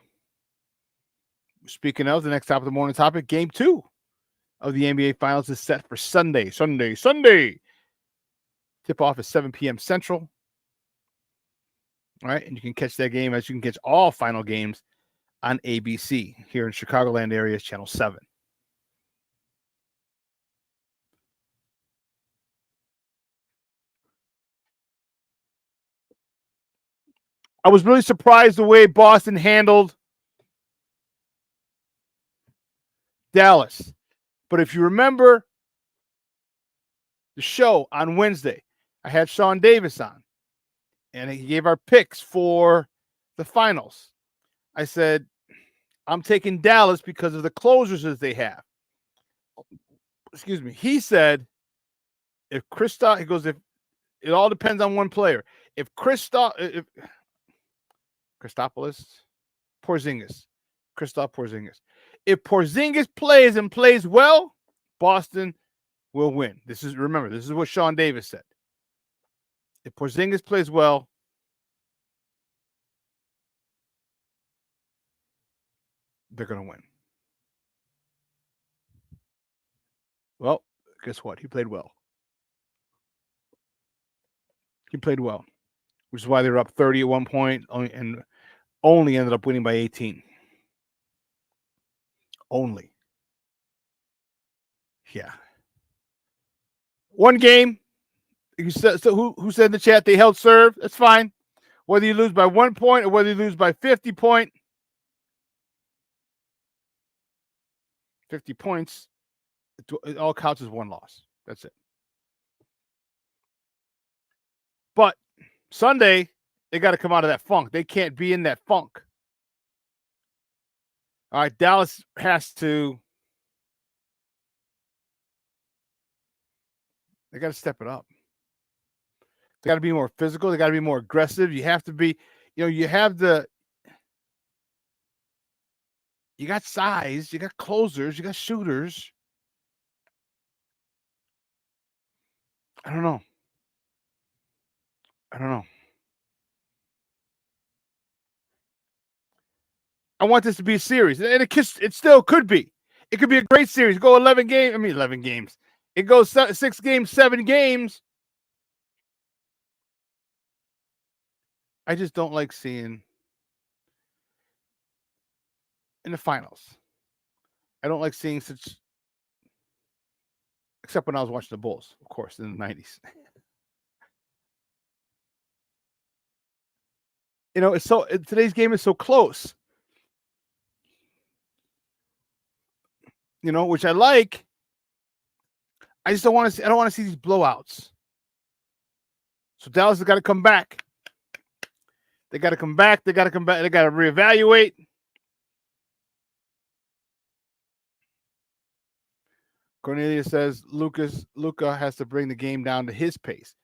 Speaking of the next top of the morning topic, game 2 of the NBA Finals is set for Sunday. Tip off at 7 p.m. Central. All right, and you can catch that game as you can catch all final games on ABC here in Chicagoland area, Channel 7. I was really surprised the way Boston handled Dallas. But if you remember the show on Wednesday, I had Shawn Davis on, and he gave our picks for the finals. I said, I'm taking Dallas because of the closers that they have. Excuse me. He said, if it all depends on one player. If Kristaps Porzingis. If Porzingis plays well, Boston will win. This is what Shawn Davis said. If Porzingis plays well, they're going to win. Well, guess what? He played well. Which is why they were up 30 at one point and only ended up winning by 18. Only. Yeah. One game. Who said in the chat they held serve? That's fine. Whether you lose by 1 point or whether you lose by 50 points, it all counts as one loss. That's it. But Sunday, they got to come out of that funk. They can't be in that funk. All right, Dallas has to. They got to step it up. They got to be more physical. They got to be more aggressive. You have to be, you got size, you got closers, you got shooters. I don't know. I want this to be a series, and it still could be. It could be a great series. Go 11 games. It goes 6 games, 7 games. I just don't like seeing in the finals. I don't like seeing such, except when I was watching the Bulls, of course, in the 90s. Today's game is so close. Which I like. I just don't want to see. I don't want to see these blowouts. So Dallas has got to come back. They got to come back. They got to reevaluate. Cornelia says Luka has to bring the game down to his pace.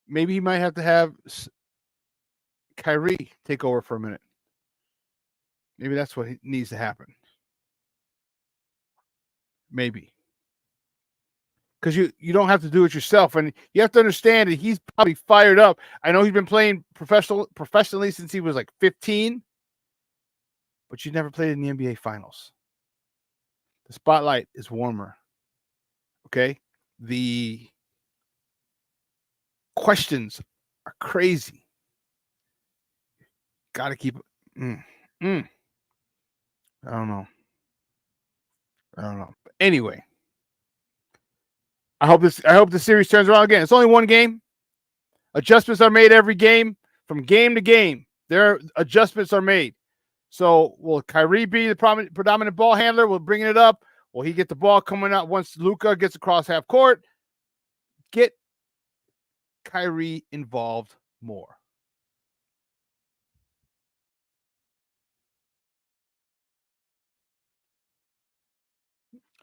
Maybe he might have to have Kyrie take over for a minute. Maybe that's what needs to happen. Maybe. Because you don't have to do it yourself. And you have to understand that he's probably fired up. I know he's been playing professionally since he was like 15. But you never played in the NBA Finals. The spotlight is warmer. Okay? The questions are crazy. Got to keep it. I don't know. But anyway, I hope the series turns around again. It's only one game. Adjustments are made every game. From game to game, adjustments are made. So will Kyrie be the predominant ball handler? Will bringing it up? Will he get the ball coming out once Luka gets across half court? Get Kyrie involved more.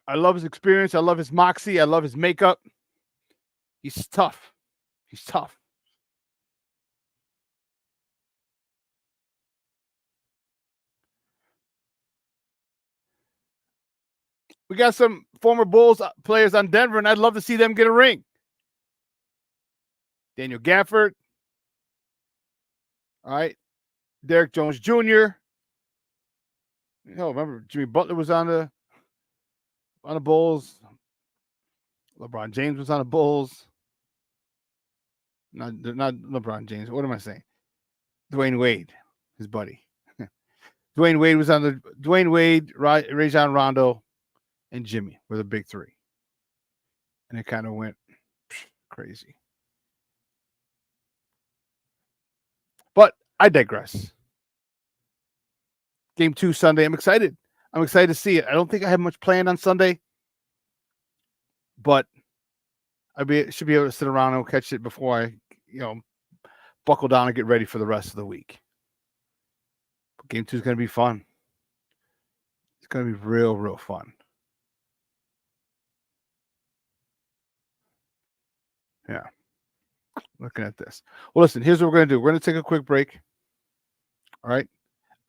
I love his experience. I love his moxie. I love his makeup. He's tough. We got some former Bulls players on Denver, and I'd love to see them get a ring. Daniel Gafford. All right. Derek Jones Jr. Remember Jimmy Butler was on the Bulls. LeBron James was on the Bulls. Not LeBron James. What am I saying? Dwayne Wade, his buddy. Dwayne Wade was on the Dwayne Wade, Rajon Rondo, and Jimmy were the big three. And it kind of went crazy. But I digress. Game 2 Sunday. I'm excited. To see it. I don't think I have much planned on Sunday, but should be able to sit around and catch it before I, buckle down and get ready for the rest of the week. But game 2 is going to be fun. It's going to be real, real fun. Yeah. Looking at this. Well, listen, here's what we're going to do. We're going to take a quick break. All right.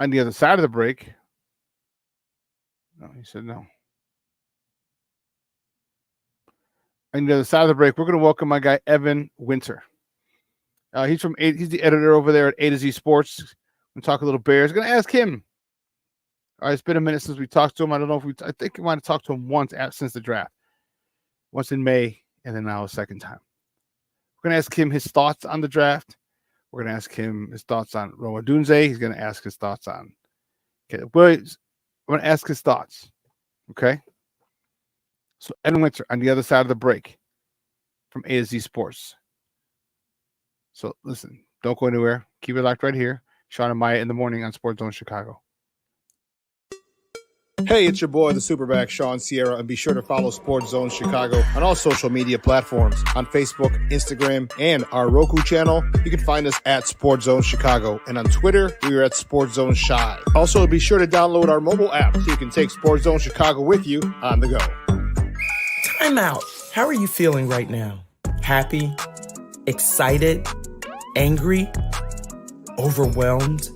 On the other side of the break. No, he said no. On the other side of the break, we're going to welcome my guy, Evan Winter. He's the editor over there at A to Z Sports. We'll talk a little Bears. Going to ask him. All right, it's been a minute since we talked to him. I don't know if I think we might have talked to him once since the draft. Once in May, and then now a second time. We're going to ask him his thoughts on the draft. We're going to ask him his thoughts on Roma Dunze. He's going to ask his thoughts on Caleb Williams. We're going to ask his thoughts. Okay? So Evan Winter on the other side of the break from A to Z Sports. So listen, don't go anywhere. Keep it locked right here. Shawn and Maya in the morning on Sports Zone Chicago. Hey, it's your boy, the SuperBack, Shawn Sierra, and be sure to follow Sports Zone Chicago on all social media platforms on Facebook, Instagram, and our Roku channel. You can find us at Sports Zone Chicago, and on Twitter, we are at Sports Zone Shy. Also, be sure to download our mobile app so you can take Sports Zone Chicago with you on the go. Time out. How are you feeling right now? Happy? Excited? Angry? Overwhelmed?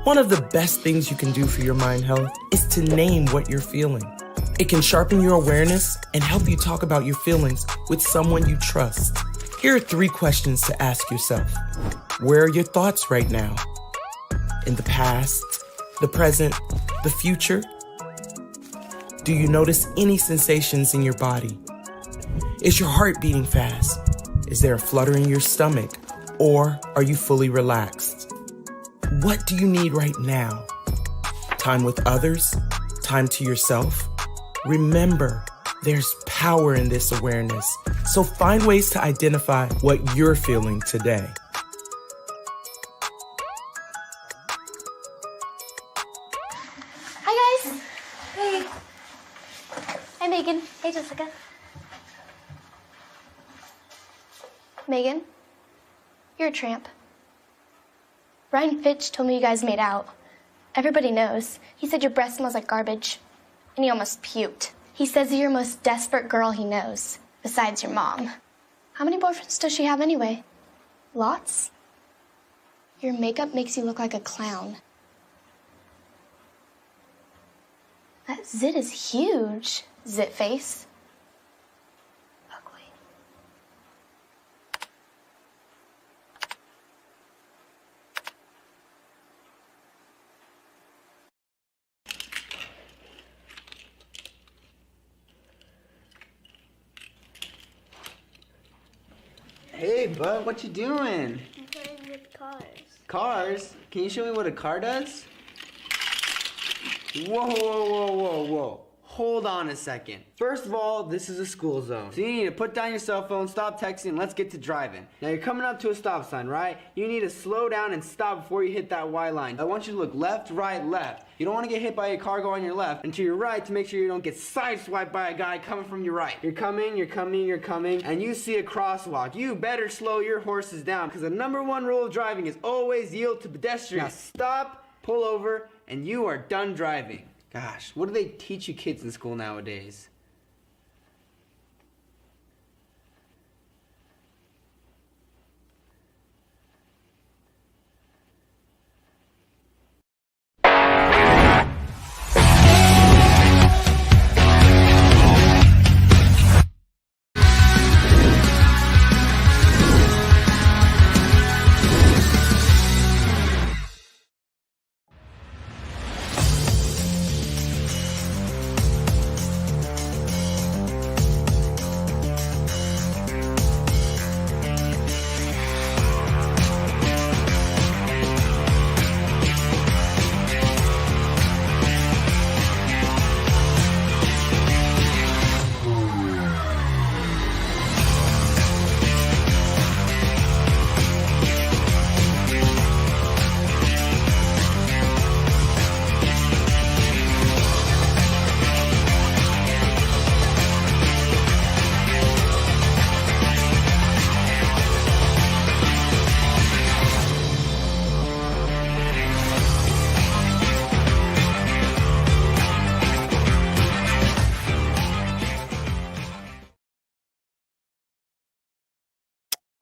One of the best things you can do for your mind health is to name what you're feeling. It can sharpen your awareness and help you talk about your feelings with someone you trust. Here are 3 questions to ask yourself. Where are your thoughts right now? In the past, the present, the future? Do you notice any sensations in your body? Is your heart beating fast? Is there a flutter in your stomach? Or are you fully relaxed? What do you need right now? Time with others? Time to yourself? Remember, there's power in this awareness. So find ways to identify what you're feeling today. Hi, guys. Hey. Hi, Megan. Hey, Jessica. Megan, you're a tramp. Ryan Fitch told me you guys made out. Everybody knows. He said your breath smells like garbage. And he almost puked. He says you're the most desperate girl he knows, besides your mom. How many boyfriends does she have anyway? Lots? Your makeup makes you look like a clown. That zit is huge, zit face. Hey, bud, what you doing? I'm playing with cars. Cars? Can you show me what a car does? Whoa, whoa, whoa, whoa, whoa. Hold on a second. First of all, this is a school zone. So you need to put down your cell phone, stop texting, and let's get to driving. Now you're coming up to a stop sign, right? You need to slow down and stop before you hit that Y line. I want you to look left, right, left. You don't want to get hit by a car going on your left, and to your right to make sure you don't get sideswiped by a guy coming from your right. You're coming, and you see a crosswalk. You better slow your horses down, because the #1 rule of driving is always yield to pedestrians. Now stop, pull over, and you are done driving. Gosh, what do they teach you kids in school nowadays?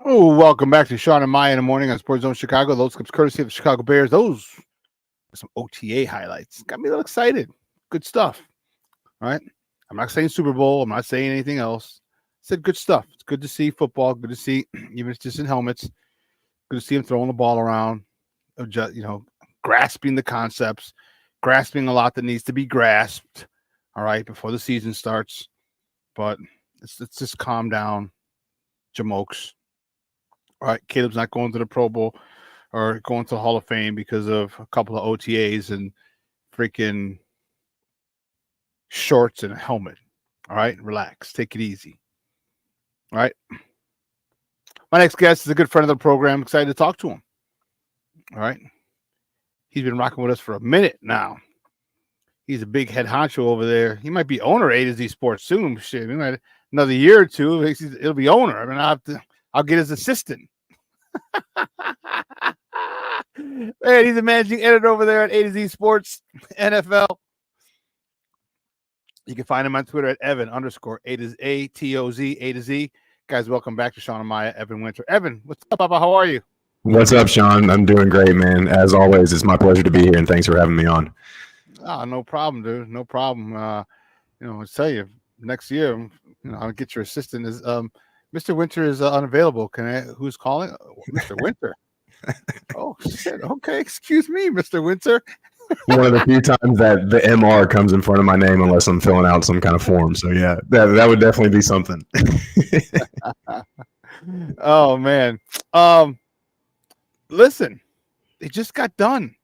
Oh, welcome back to Shawn and Maya in the morning on Sports Zone Chicago. Those clips courtesy of the Chicago Bears. Those are some OTA highlights. Got me a little excited. Good stuff. All right. I'm not saying Super Bowl. I'm not saying anything else. I said good stuff. It's good to see football. Good to see, even if it's just in helmets, good to see them throwing the ball around, grasping the concepts, grasping a lot that needs to be grasped. All right. Before the season starts. But let's just calm down, jamokes. All right, Caleb's not going to the Pro Bowl or going to the Hall of Fame because of a couple of OTAs and freaking shorts and a helmet. All right, relax. Take it easy. All right. My next guest is a good friend of the program. Excited to talk to him. All right. He's been rocking with us for a minute now. he's a big head honcho over there. He might be owner A to Z Sports soon. Shit, we might another year or two. It'll be owner. I mean, I'll get his assistant. Man, he's the managing editor over there at A to Z Sports NFL. You can find him on Twitter at Evan_ATOZ, A to Z. Guys, welcome back to Shawn and Maya, Evan Winter. Evan, what's up, Papa? How are you? What's up, Shawn? I'm doing great, man. As always, it's my pleasure to be here, and thanks for having me on. Oh, no problem, dude. No problem. I'll tell you, next year, I'll get your assistant. Is Mr. Winter is unavailable. Who's calling? Mr. Winter. Oh, shit. Okay, excuse me, Mr. Winter. One of the few times that the MR comes in front of my name unless I'm filling out some kind of form. So, yeah, that would definitely be something. Oh, man. Listen, it just got done.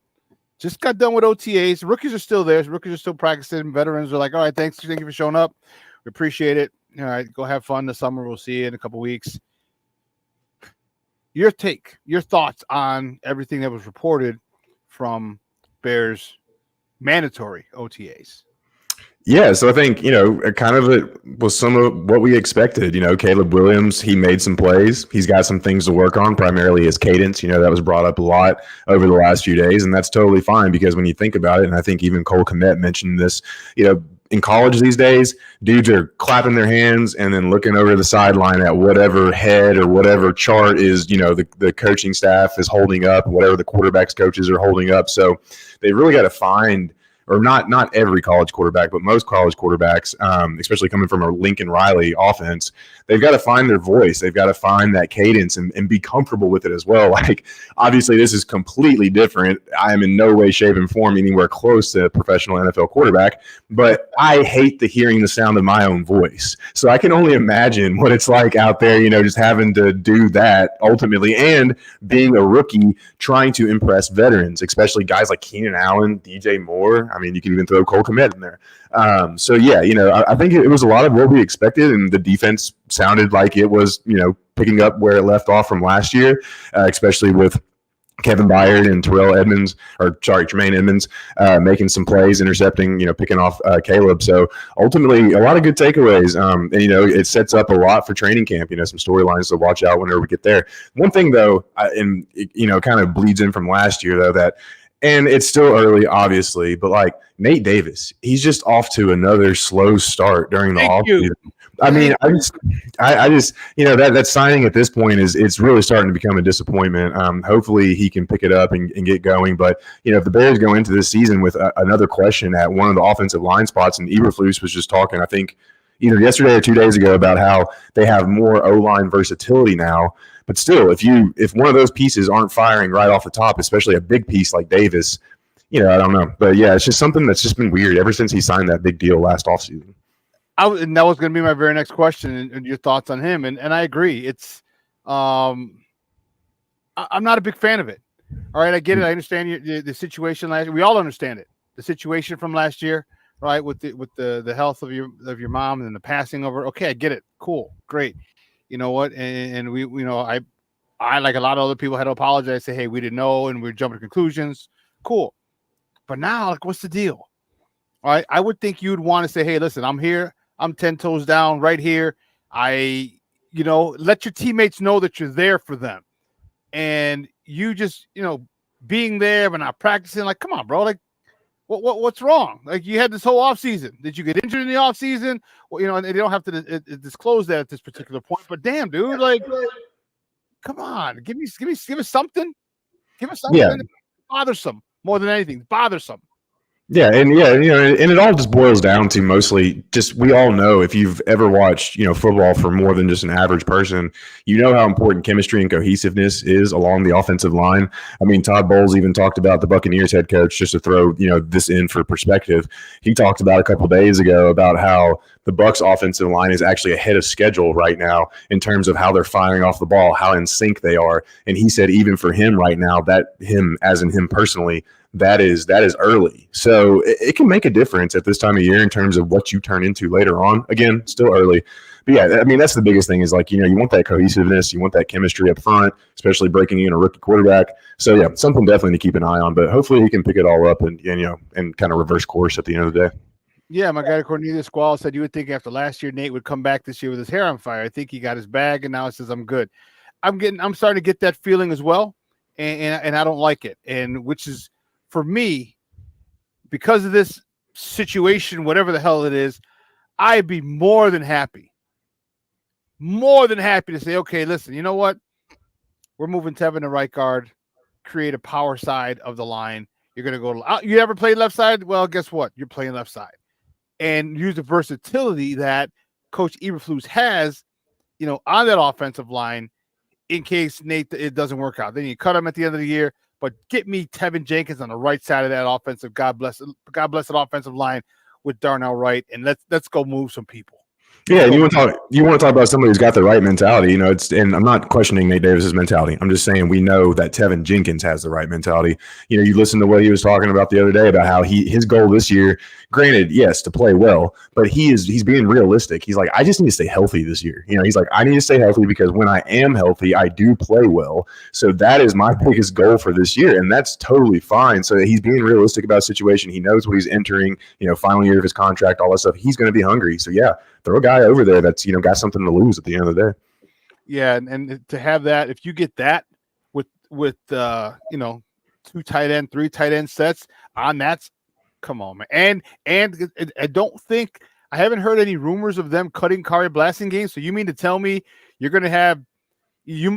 Just got done with OTAs. Rookies are still there. Rookies are still practicing. Veterans are like, all right, thank you for showing up. We appreciate it. All right, go have fun this summer. We'll see you in a couple weeks. Your take, your thoughts on everything that was reported from Bears mandatory OTAs. Yeah, so I think, kind of it was some of what we expected. Caleb Williams, he made some plays. He's got some things to work on, primarily his cadence. That was brought up a lot over the last few days, and that's totally fine because when you think about it, and I think even Cole Kmet mentioned this, in college these days, dudes are clapping their hands and then looking over the sideline at whatever head or whatever chart is, the coaching staff is holding up, whatever the quarterback's coaches are holding up. So they really got to find, or not every college quarterback, but most college quarterbacks, especially coming from a Lincoln Riley offense, they've got to find their voice. They've got to find that cadence and be comfortable with it as well. Like, obviously, this is completely different. I am in no way, shape, and form anywhere close to a professional NFL quarterback, but I hate hearing the sound of my own voice. So I can only imagine what it's like out there, just having to do that ultimately, and being a rookie trying to impress veterans, especially guys like Keenan Allen, DJ Moore. I mean, you can even throw Cole Kmet in there. So, yeah, I think it was a lot of what we expected, and the defense sounded like it was, picking up where it left off from last year, especially with Kevin Byard and Tremaine Edmonds making some plays, intercepting, picking off Caleb. So ultimately, a lot of good takeaways. And, it sets up a lot for training camp, some storylines to watch out whenever we get there. One thing, though, and it kind of bleeds in from last year, though, and it's still early, obviously, but like Nate Davis, he's just off to another slow start during the offseason. I mean, I just, that signing at this point it's really starting to become a disappointment. Hopefully he can pick it up and get going. But, if the Bears go into this season with another question at one of the offensive line spots, and Eberflus was just talking, I think, either yesterday or 2 days ago, about how they have more O-line versatility now. But still, if one of those pieces aren't firing right off the top, especially a big piece like Davis, I don't know. But, yeah, it's just something that's just been weird ever since he signed that big deal last offseason. And that was going to be my very next question, and your thoughts on him. And I agree. It's I'm not a big fan of it. All right, I get it. I understand the situation last year. We all understand it. The situation from last year, right, with the health of your mom and the passing over. Okay, I get it. Cool, great. You know what? And we, I like a lot of other people had to apologize, say, hey, we didn't know, and we're jumping to conclusions. Cool. But now, like, what's the deal? All right, I would think you'd want to say, hey, listen, I'm here. I'm 10 toes down right here. Let your teammates know that you're there for them. And you just, being there but not practicing, like, come on, bro. Like, what's wrong? Like, you had this whole offseason. Did you get injured in the offseason? Well, and they don't have to disclose that at this particular point. But damn, dude, like, come on, give us something. Give us something. Yeah. Bothersome more than anything. Bothersome. Yeah, and and it all just boils down to mostly just, we all know, if you've ever watched, football for more than just an average person, how important chemistry and cohesiveness is along the offensive line. I mean, Todd Bowles even talked about the Buccaneers head coach, just to throw, this in for perspective. He talked about a couple days ago about how the Bucs offensive line is actually ahead of schedule right now in terms of how they're firing off the ball, how in sync they are. And he said even for him right now, that him, as in him personally, that is early. So it can make a difference at this time of year in terms of what you turn into later on. Again, still early. But yeah, I mean, that's the biggest thing is like, you want that cohesiveness, you want that chemistry up front, especially breaking in a rookie quarterback. So yeah, something definitely to keep an eye on, but hopefully he can pick it all up and kind of reverse course at the end of the day. Yeah, my guy Cornelius Squall said you would think after last year Nate would come back this year with his hair on fire. I think he got his bag and now it says I'm good. I'm starting to get that feeling as well, and I don't like it. And which is for me, because of this situation, whatever the hell it is, I'd be more than happy to say, okay, listen, you know what? We're moving Tevin to right guard, create a power side of the line. You're going to go – you ever played left side? Well, guess what? You're playing left side. And use the versatility that Coach Eberflus has, on that offensive line in case it doesn't work out. Then you cut him at the end of the year, but get me Tevinjenkins on the right side of that offensive, God bless that offensive line with Darnell Wright, and let's go move some people. Yeah, and you want to talk about somebody who's got the right mentality, and I'm not questioning Nate Davis's mentality. I'm just saying we know that Tevinjenkins has the right mentality. You listen to what he was talking about the other day about how his goal this year, granted, yes, to play well, but he's being realistic. He's like, I just need to stay healthy this year. He's like, I need to stay healthy because when I am healthy, I do play well. So that is my biggest goal for this year, and that's totally fine. So he's being realistic about the situation. He knows what he's entering, final year of his contract, all that stuff. He's going to be hungry. So yeah, throw a guy over there that's got something to lose at the end of the day. Yeah, and to have that, if you get that with 2 tight end, 3 tight end sets on that, come on, man. And I don't think I haven't heard any rumors of them cutting Kari blasting games. So you mean to tell me you're going to have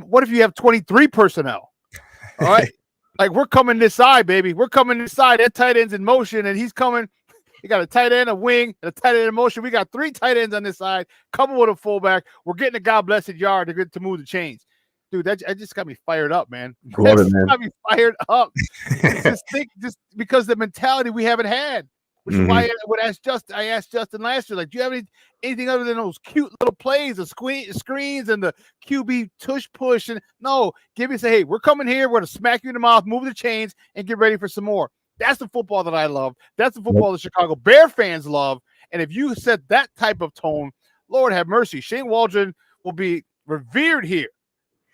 what if you have 23 personnel? All right, like we're coming this side, baby. We're coming this side. That tight end's in motion, and he's coming. You got a tight end, a wing, and a tight end in motion. We got 3 tight ends on this side, couple with a fullback. We're getting a God-blessed yard to move the chains. Dude, that just got me fired up, man. Love it, man. Got me fired up. just because the mentality we haven't had, which is why I asked Justin last year, like, do you have anything other than those cute little plays, the screens, and the QB tush push? And no, say, hey, we're coming here. We're going to smack you in the mouth, move the chains, and get ready for some more. That's the football that I love. That's the football the Chicago Bear fans love. And if you set that type of tone, Lord have mercy, Shane Waldron will be revered here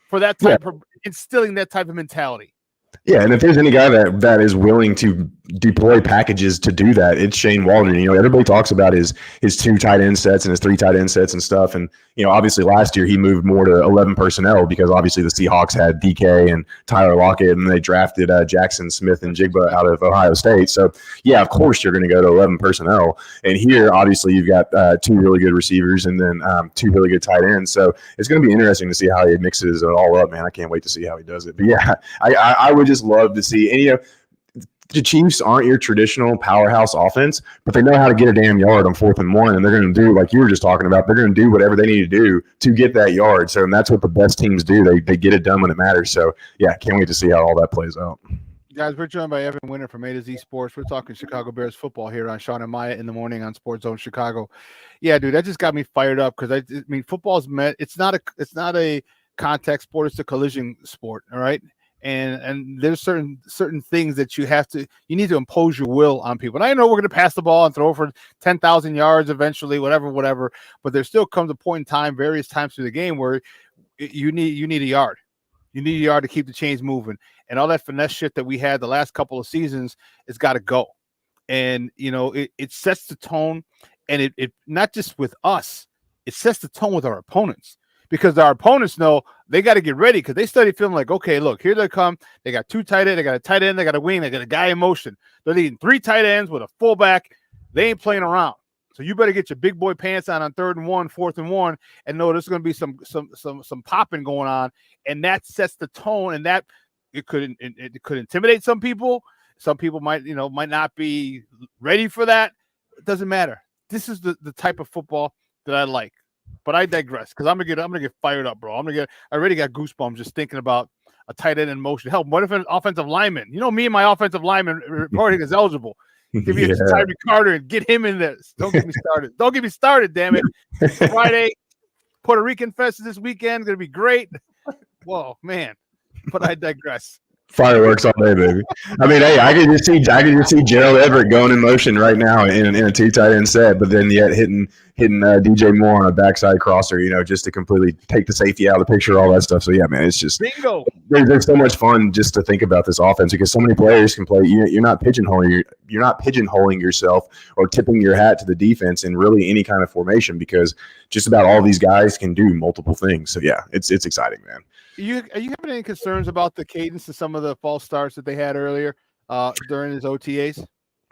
for that type of instilling that type of mentality. Yeah, and if there's any guy that is willing to deploy packages to do that, it's Shane Waldron. Everybody talks about his 2 tight end sets and his 3 tight end sets and stuff. And, obviously last year he moved more to 11 personnel because obviously the Seahawks had DK and Tyler Lockett, and they drafted Jackson Smith and Jigba out of Ohio State. So, yeah, of course you're going to go to 11 personnel. And here, obviously, you've got 2 really good receivers and then 2 really good tight ends. So it's going to be interesting to see how he mixes it all up, man. I can't wait to see how he does it. But, yeah, I would just love to see. And, the Chiefs aren't your traditional powerhouse offense, but they know how to get a damn yard on 4th and 1, and they're going to do, like you were just talking about, they're going to do whatever they need to do to get that yard. So, and that's what the best teams do. They get it done when it matters. So, yeah, can't wait to see how all that plays out. Guys, we're joined by Evan Winter from A to Z Sports. We're talking Chicago Bears football here on Shawn and Maya in the morning on Sports Zone Chicago. Yeah, dude, that just got me fired up because I mean, football's it's not a contact sport; it's a collision sport. All right. And there's certain things that you need to impose your will on people. And I know we're going to pass the ball and throw for 10,000 yards eventually, whatever. But there still comes a point in time, various times through the game, where you need a yard. You need a yard to keep the chains moving. And all that finesse shit that we had the last couple of seasons has got to go. And it sets the tone, and it not just with us, it sets the tone with our opponents. Because our opponents know they got to get ready because they study film like, okay, look, here they come. They got 2 tight ends. They got a tight end. They got a wing. They got a guy in motion. They're needing 3 tight ends with a fullback. They ain't playing around. So you better get your big boy pants on 3rd and 1, 4th and 1, and know there's going to be some popping going on, and that sets the tone. And that it could intimidate some people. Some people might not be ready for that. It doesn't matter. This is the type of football that I like. But I digress because I'm gonna get fired up, bro. I already got goosebumps just thinking about a tight end in motion. Hell, what if an offensive lineman? Me and my offensive lineman reporting is eligible. Give me a Tyree Carter and get him in this. Don't get me started. Don't get me started, damn it. Friday, Puerto Rican Fest this weekend. Gonna be great. Whoa, man. But I digress. Fireworks all day, baby. I mean, hey, I could just see Gerald Everett going in motion right now in a 2 tight end set, but then yet hitting DJ Moore on a backside crosser, just to completely take the safety out of the picture, all that stuff. So yeah, man, it's just bingo. There's so much fun just to think about this offense because so many players can play. You're not pigeonholing yourself or tipping your hat to the defense in really any kind of formation because just about all these guys can do multiple things. So yeah, it's exciting, man. Are you having any concerns about the cadence of some of the false starts that they had earlier during his OTAs?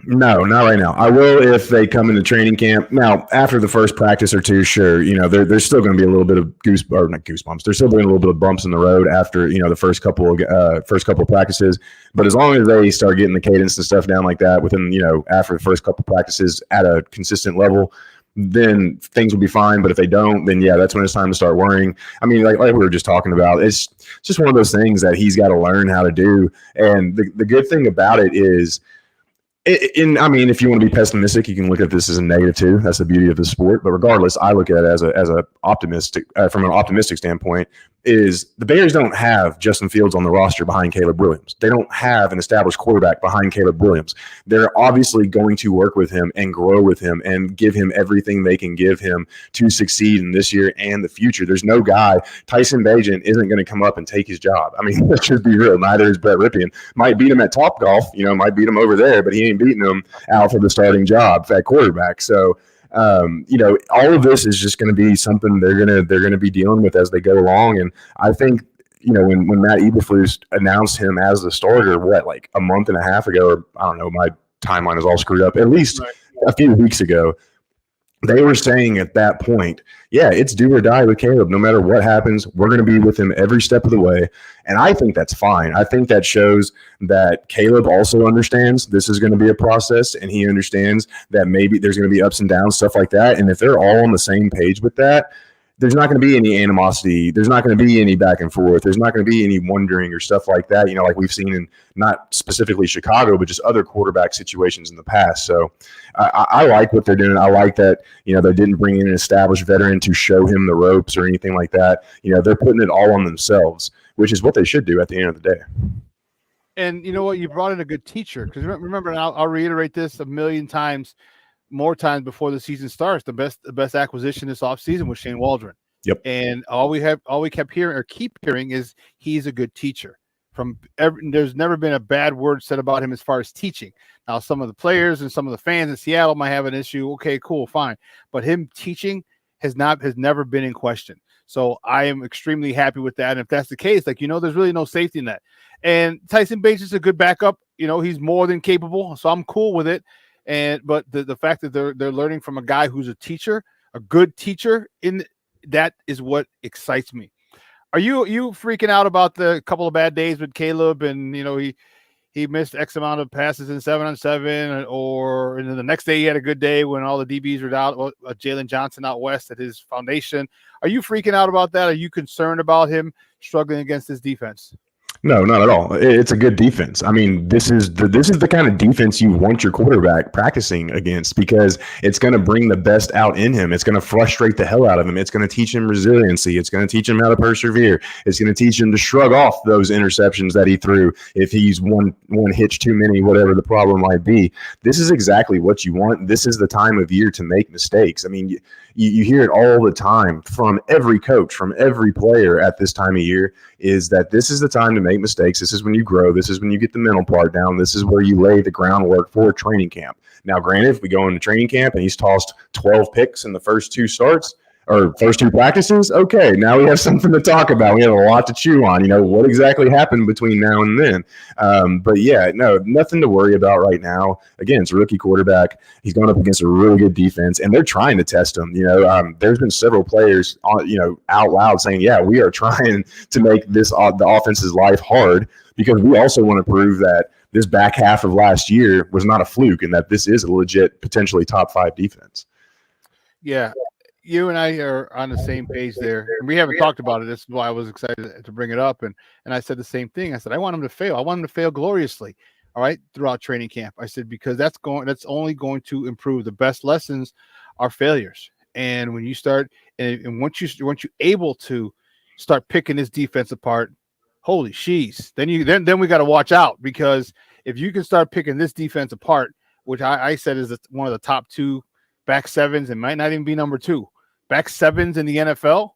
No, not right now. I will if they come into training camp. Now, after the first practice or two, sure, there's still going to be a little bit of not goosebumps. There's still going to be a little bit of bumps in the road after the first couple of practices. But as long as they start getting the cadence and stuff down like that within after the first couple of practices at a consistent level, then things will be fine. But if they don't, then yeah, that's when it's time to start worrying. I mean, like we were just talking about, it's just one of those things that he's got to learn how to do. And the good thing about it is, if you want to be pessimistic, you can look at this as a negative too. That's the beauty of the sport. But regardless, I look at it as a optimistic from an optimistic standpoint. Is the Bears don't have Justin Fields on the roster behind Caleb Williams. They don't have an established quarterback behind Caleb Williams. They're obviously going to work with him and grow with him and give him everything they can give him to succeed in this year and the future. There's no guy. Tyson Bagent isn't going to come up and take his job. I mean, let's just be real. Neither is Brett Ripien. Might beat him at Topgolf, might beat him over there, but he ain't beating him out for the starting job at quarterback. So, all of this is just going to be something they're going to be dealing with as they go along. And I think, when Matt Eberflus announced him as the starter, like a month and a half ago, or I don't know, my timeline is all screwed up, at least a few weeks ago, they were saying at that point, yeah, it's do or die with Caleb. No matter what happens, we're going to be with him every step of the way. And I think that's fine. I think that shows that Caleb also understands this is going to be a process, and he understands that maybe there's going to be ups and downs, stuff like that. And if they're all on the same page with that, there's not going to be any animosity. There's not going to be any back and forth. There's not going to be any wondering or stuff like that, like we've seen in not specifically Chicago, but just other quarterback situations in the past. So I like what they're doing. I like that, they didn't bring in an established veteran to show him the ropes or anything like that. They're putting it all on themselves, which is what they should do at the end of the day. And you know what? You brought in a good teacher because remember, and I'll reiterate this a million times, more times before the season starts. The best acquisition this offseason was Shane Waldron. Yep. And all we kept hearing or keep hearing is he's a good teacher. There's never been a bad word said about him as far as teaching. Now, some of the players and some of the fans in Seattle might have an issue. Okay, cool, fine. But him teaching has never been in question. So I am extremely happy with that. And if that's the case, there's really no safety in that. And Tyson Bagent is a good backup. He's more than capable. So I'm cool with it. But the fact that they're learning from a guy who's a teacher, a good teacher, that is what excites me. Are you freaking out about the couple of bad days with Caleb and he missed X amount of passes in 7-on-7, or the next day he had a good day when all the DBs were out, Jalen Johnson out west at his foundation? Are you freaking out about that? Are you concerned about him struggling against this defense? No, not at all. It's a good defense. I mean, this is the kind of defense you want your quarterback practicing against because it's going to bring the best out in him. It's going to frustrate the hell out of him. It's going to teach him resiliency. It's going to teach him how to persevere. It's going to teach him to shrug off those interceptions that he threw if he's one hitch too many, whatever the problem might be. This is exactly what you want. This is the time of year to make mistakes. I mean, you hear it all the time from every coach, from every player at this time of year, is that this is the time to make mistakes. This is when you grow. This is when you get the mental part down. This is where you lay the groundwork for training camp. Now, granted, if we go into training camp and he's tossed 12 picks in the first two starts or first two practices, okay, now we have something to talk about. We have a lot to chew on. What exactly happened between now and then. But yeah, no, nothing to worry about right now. Again, it's a rookie quarterback. He's going up against a really good defense, and they're trying to test him. There's been several players, out loud saying, yeah, we are trying to make the offense's life hard because we also want to prove that this back half of last year was not a fluke and that this is a legit, potentially top 5 defense. Yeah. You and I are on the same page there. And we haven't talked about it. This is why I was excited to bring it up. And I said the same thing. I said, I want him to fail. I want him to fail gloriously. All right. Throughout training camp. I said, because that's only going to improve. The best lessons are failures. And when you start, and once you're able to start picking this defense apart, holy sheesh. Then we got to watch out, because if you can start picking this defense apart, which I said is one of the top 2 back sevens, and might not even be number 2 back sevens in the NFL.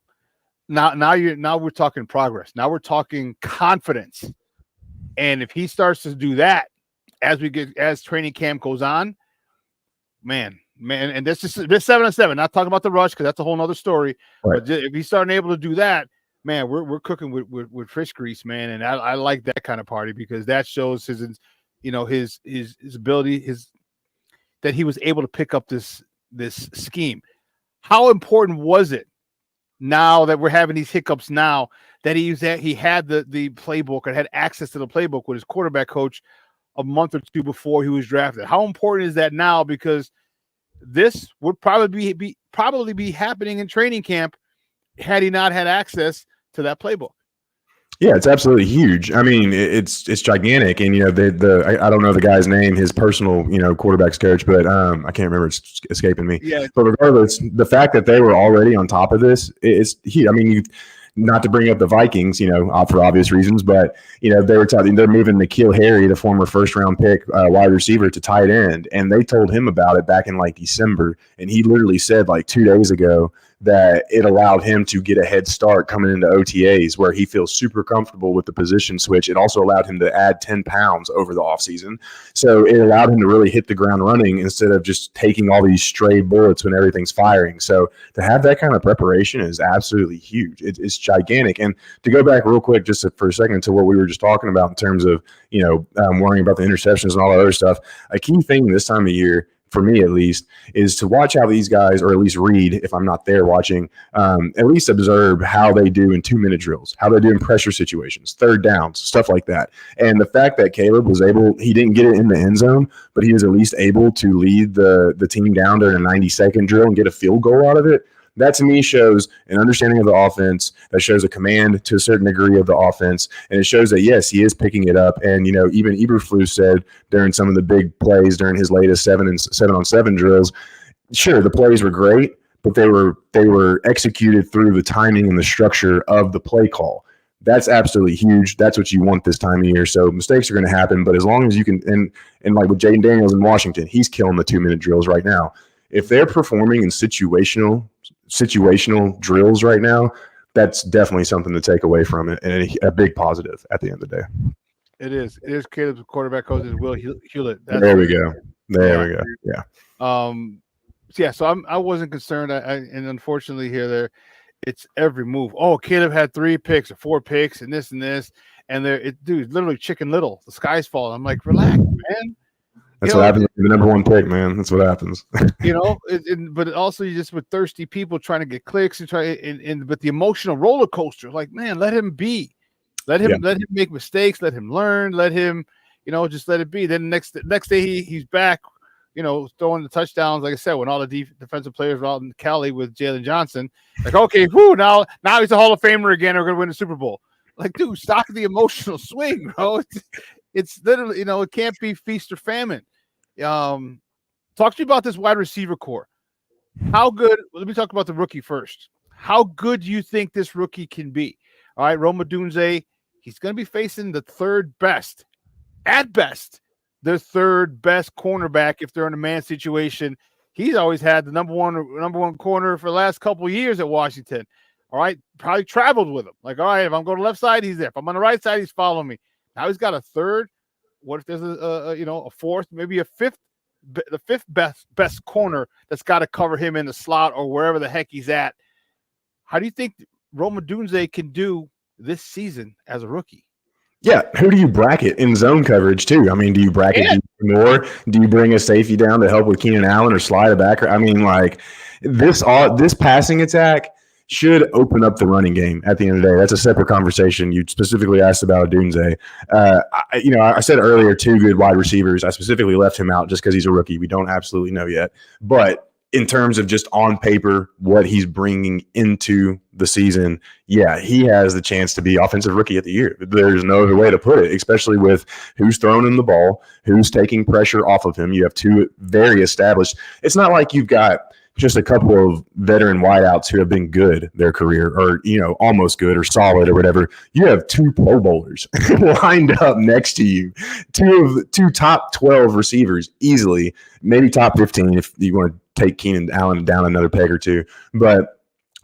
Now we're talking progress. Now we're talking confidence. And if he starts to do that as training camp goes on, man, and this 7-on-7, not talking about the rush, because that's a whole nother story. Right. But if he's starting able to do that, man, we're cooking with fish grease, man. And I like that kind of party, because that shows his ability, that he was able to pick up this scheme. How important was it, now that we're having these hiccups now, that he had the playbook and had access to the playbook with his quarterback coach a month or 2 before he was drafted? How important is that now? Because this would probably be happening in training camp had he not had access to that playbook. Yeah, it's absolutely huge. I mean, it's gigantic. And, I don't know the guy's name, his personal, quarterback's coach, but I can't remember. It's escaping me. Yeah. But regardless, the fact that they were already on top of this is huge. I mean, not to bring up the Vikings, for obvious reasons, but, they were they're moving N'Keal Harry, the former first-round pick wide receiver, to tight end. And they told him about it back in, December. And he literally said, 2 days ago, that it allowed him to get a head start coming into OTAs, where he feels super comfortable with the position switch. It also allowed him to add 10 pounds over the offseason. So it allowed him to really hit the ground running instead of just taking all these stray bullets when everything's firing. So to have that kind of preparation is absolutely huge. It's gigantic. And to go back real quick just for a second to what we were just talking about in terms of, worrying about the interceptions and all that other stuff, a key thing this time of year, for me at least, is to watch how these guys, or at least read, if I'm not there watching, at least observe how they do in 2-minute drills, how they do in pressure situations, third downs, stuff like that. And the fact that Caleb was he didn't get it in the end zone, but he was at least able to lead the team down during a 90-second drill and get a field goal out of it, that to me shows an understanding of the offense, that shows a command to a certain degree of the offense, and it shows that, yes, he is picking it up. And, even Eberflus said during some of the big plays during his latest 7-on-7 drills, sure, the plays were great, but they were executed through the timing and the structure of the play call. That's absolutely huge. That's what you want this time of year. So mistakes are going to happen, but as long as you can, and like with Jaden Daniels in Washington, he's killing the 2-minute drills right now. If they're performing in situational drills right now, that's definitely something to take away from it, and a big positive at the end of the day. It is Caleb's quarterback coach is Will Hewlett. There we go. Yeah. So I wasn't concerned. And unfortunately it's every move. Oh, Caleb had 3 picks or 4 picks and this, and dude, literally Chicken Little. The sky's falling. I'm like, relax, man. That's what happens with the number 1 pick, man. That's what happens. But also you just with thirsty people trying to get clicks and but the emotional roller coaster, like, man, let him be. Let him make mistakes, let him learn, let him, just let it be. Then next day he's back, throwing the touchdowns, like I said, when all the defensive players were out in Cali with Jalen Johnson. Like, okay, now he's a Hall of Famer again, we're gonna win the Super Bowl. Like, dude, stop the emotional swing, bro. It's literally, it can't be feast or famine. Talk to me about this wide receiver core. How good? Let me talk about the rookie first. How good do you think this rookie can be? All right, Rome Odunze, he's going to be facing the third best, at best, the third best cornerback if they're in a man situation. He's always had the number one corner for the last couple of years at Washington. All right, probably traveled with him. Like, all right, if I'm going to the left side, he's there. If I'm on the right side, he's following me. Now he's got a third. What if there's a fourth, maybe a fifth, the fifth best corner that's got to cover him in the slot or wherever the heck he's at? How do you think Rome Odunze can do this season as a rookie? Yeah, who do you bracket in zone coverage too? I mean, do you bracket more? Do you bring a safety down to help with Keenan Allen or slide a backer? I mean, like this passing attack should open up the running game at the end of the day. That's a separate conversation. You specifically asked about Odunze. I said earlier 2 good wide receivers. I specifically left him out just because he's a rookie. We don't absolutely know yet. But in terms of just on paper, what he's bringing into the season, yeah, he has the chance to be offensive rookie of the year. There's no other way to put it, especially with who's throwing him the ball, who's taking pressure off of him. You have 2 very established. It's not like you've got just a couple of veteran wideouts who have been good their career, or almost good or solid or whatever. You have 2 Pro Bowlers lined up next to you, two top 12 receivers easily, maybe top 15 if you want to take Keenan Allen down another peg or two, but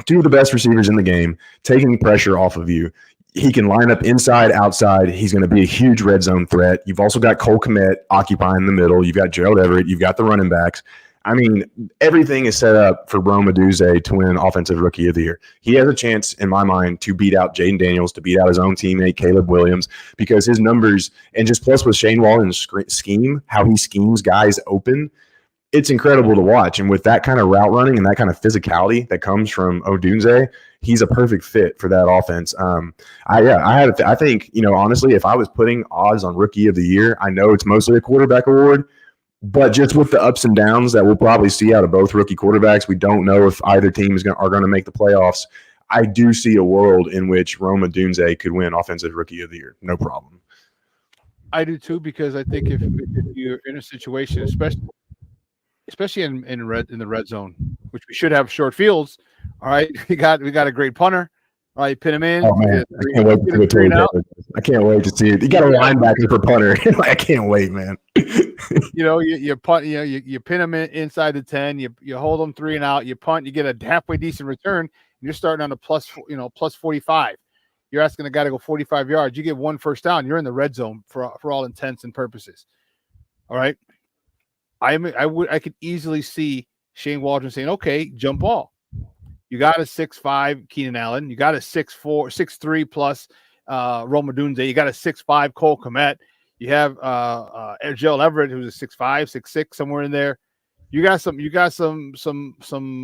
2 of the best receivers in the game, taking pressure off of you. He can line up inside, outside. He's going to be a huge red zone threat. You've also got Cole Kmet occupying the middle. You've got Gerald Everett. You've got the running backs. I mean, everything is set up for Rome Odunze to win Offensive Rookie of the Year. He has a chance, in my mind, to beat out Jaden Daniels, to beat out his own teammate, Caleb Williams, because his numbers, and just plus with Shane Waldron's scheme, how he schemes guys open, it's incredible to watch. And with that kind of route running and that kind of physicality that comes from Odunze, he's a perfect fit for that offense. I think, honestly, if I was putting odds on Rookie of the Year, I know it's mostly a quarterback award, but just with the ups and downs that we'll probably see out of both rookie quarterbacks, we don't know if either team are going to make the playoffs. I do see a world in which Rome Odunze could win Offensive Rookie of the Year. No problem. I do too, because I think if you're in a situation, especially in the red zone, which we should have short fields. All right, we got a great punter. All right, pin him in. Oh man, I can't wait to see it. I can't wait to see it. You got a linebacker for punter. I can't wait, man. You punt. You pin him inside the 10. You hold them 3 and out. You punt. You get a halfway decent return. And you're starting on a plus 45. You're asking the guy to go 45 yards. You get 1 first down. You're in the red zone for all intents and purposes. All right. I could easily see Shane Waldron saying, "Okay, jump ball." You got a 6'5" Keenan Allen. You got a 6'4", 6'3" plus Rome Odunze. You got a 6'5" Cole Kmet. You have Gerald Everett, who's a 6'5", 6'6", somewhere in there. You got some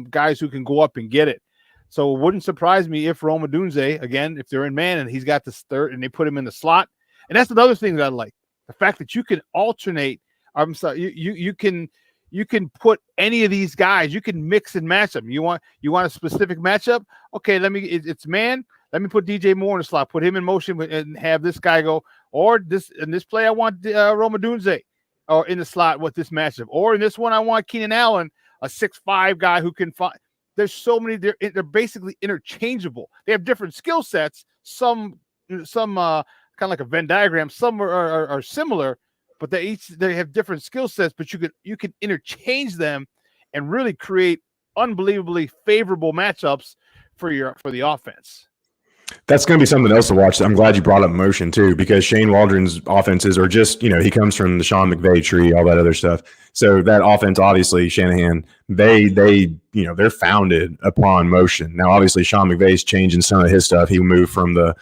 guys who can go up and get it. So it wouldn't surprise me if Rome Odunze, again, if they're in man and he's got this third and they put him in the slot. And that's another thing that I like. The fact that you can alternate. I'm sorry, you can put any of these guys. You can mix and match them. You want a specific matchup? Okay, it's man. Let me put DJ Moore in the slot. Put him in motion and have this guy go. Or in this play, I want Rome Odunze or in the slot with this matchup. Or in this one, I want Keenan Allen, a 6'5" guy who can find. There's so many. They're basically interchangeable. They have different skill sets. Some kind of like a Venn diagram. Some are similar. But they have different skill sets, but you can interchange them and really create unbelievably favorable matchups for the offense. That's going to be something else to watch. I'm glad you brought up motion too, because Shane Waldron's offenses are just, he comes from the Sean McVay tree, all that other stuff. So that offense, obviously, Shanahan, they're founded upon motion. Now, obviously, Sean McVay's changing some of his stuff. He moved from the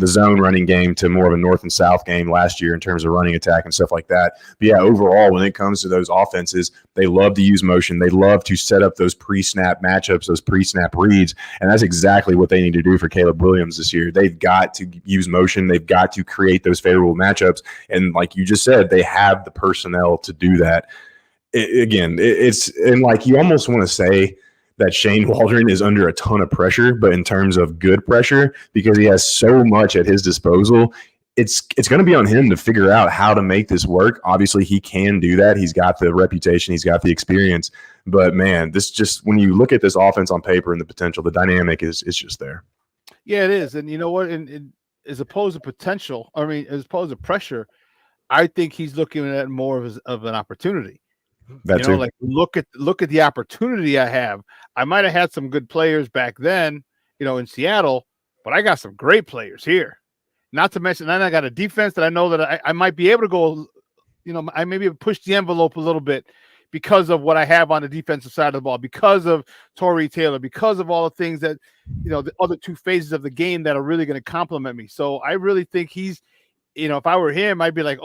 zone running game to more of a north and south game last year in terms of running attack and stuff like that. But yeah, overall, when it comes to those offenses, they love to use motion. They love to set up those pre-snap matchups, those pre-snap reads, and that's exactly what they need to do for Caleb Williams this year. They've got to use motion. They've got to create those favorable matchups, and like you just said, they have the personnel to do that. You almost want to say that Shane Waldron is under a ton of pressure, but in terms of good pressure, because he has so much at his disposal, it's going to be on him to figure out how to make this work. Obviously, he can do that. He's got the reputation. He's got the experience. But, man, when you look at this offense on paper and the potential, the dynamic is just there. Yeah, it is. And you know what? And as opposed to potential, as opposed to pressure, I think he's looking at it more of an opportunity. Look at the opportunity I have. I might have had some good players back then, in Seattle, but I got some great players here. Not to mention, then I got a defense that I know that I might be able to go, I maybe push the envelope a little bit because of what I have on the defensive side of the ball, because of Torrey Taylor, because of all the things that, the other 2 phases of the game that are really going to complement me. So I really think he's, if I were him, I'd be like,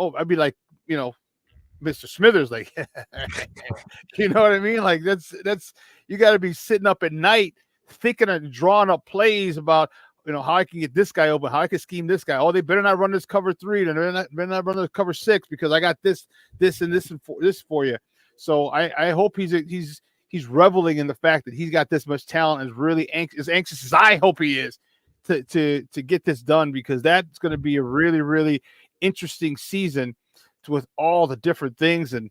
Mr. Smithers, like, you know what I mean? Like that's you got to be sitting up at night thinking and drawing up plays about, how I can get this guy open, how I can scheme this guy. Oh, they better not run this cover 3, they better not run this cover 6 because I got this, and this for you. So I hope he's reveling in the fact that he's got this much talent and is really as anxious as I hope he is to get this done, because that's going to be a really, really interesting season with all the different things and,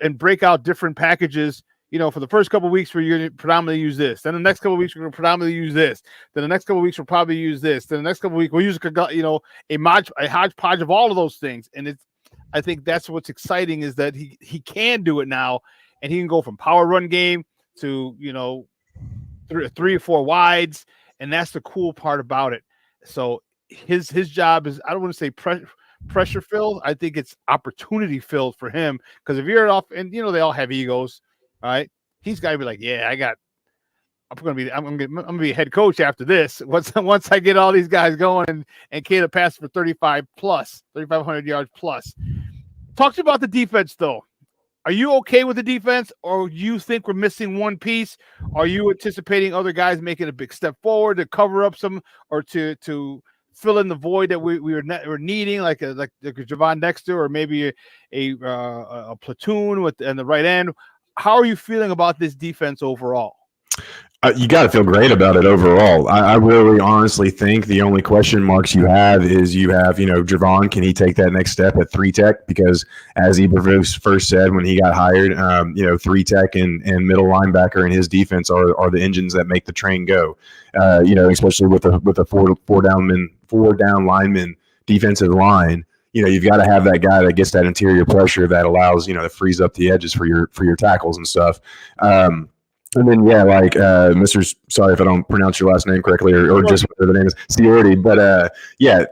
and break out different packages, for the first couple of weeks, we're going to predominantly use this. Then the next couple of weeks, we're going to predominantly use this. Then the next couple of weeks, we'll probably use this. Then the next couple of weeks, we'll use, a hodgepodge of all of those things. And I think that's what's exciting is that he can do it now, and he can go from power run game to, 3 or 4 wides. And that's the cool part about it. So his job is, I don't want to say pressure filled. I think it's opportunity filled for him. Because if you're off, and they all have egos. All right, he's got to be like, I'm gonna be a head coach after this. Once I get all these guys going and Caleb pass for 3,500 yards plus. Talk to me about the defense, though. Are you okay with the defense, or do you think we're missing one piece? Are you anticipating other guys making a big step forward to cover up some, or to fill in the void that we're needing, like a Gervon Dexter, or maybe a platoon in the right end? How are you feeling about this defense overall? You got to feel great about it overall. I really honestly think the only question marks you have is Gervon, can he take that next step at 3-tech? Because as Eberflus first said when he got hired, 3-tech and middle linebacker in his defense are the engines that make the train go. Especially with a four down lineman defensive line. You've got to have that guy that gets that interior pressure that allows, that frees up the edges for your tackles and stuff. And then, Mr. Sorry if I don't pronounce your last name correctly or just whatever the name is, Ciordi. But,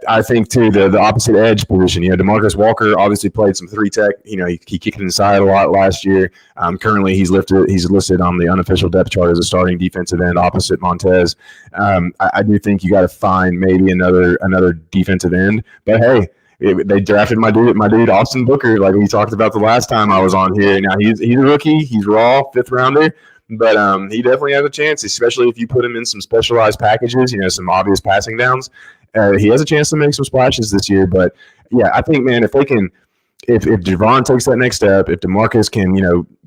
I think, too, the opposite edge position. DeMarcus Walker obviously played some 3-tech. He kicked inside a lot last year. Currently, he's listed on the unofficial depth chart as a starting defensive end opposite Montez. I do think you got to find maybe another defensive end. But, hey, they drafted my dude Austin Booker, like we talked about the last time I was on here. Now, he's a rookie. He's raw, 5th rounder. But he definitely has a chance, especially if you put him in some specialized packages, some obvious passing downs. He has a chance to make some splashes this year. But, I think, man, if Gervon takes that next step, if DeMarcus can,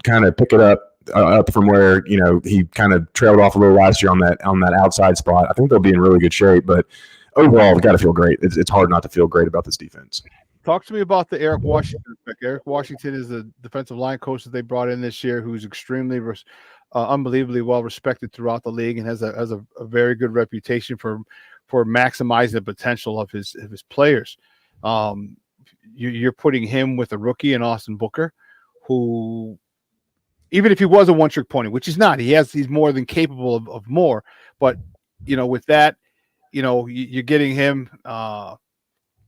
kind of pick it up from where, he kind of trailed off a little last year on that outside spot, I think they'll be in really good shape. But overall, we've got to feel great. It's hard not to feel great about this defense. Talk to me about the Eric Washington effect. Eric Washington is the defensive line coach that they brought in this year, who's extremely unbelievably well respected throughout the league and has a very good reputation for maximizing the potential of his players. You're putting him with a rookie in Austin Booker, who, even if he was a one-trick pony, which he's not, he's more than capable of more. But with that, you're getting him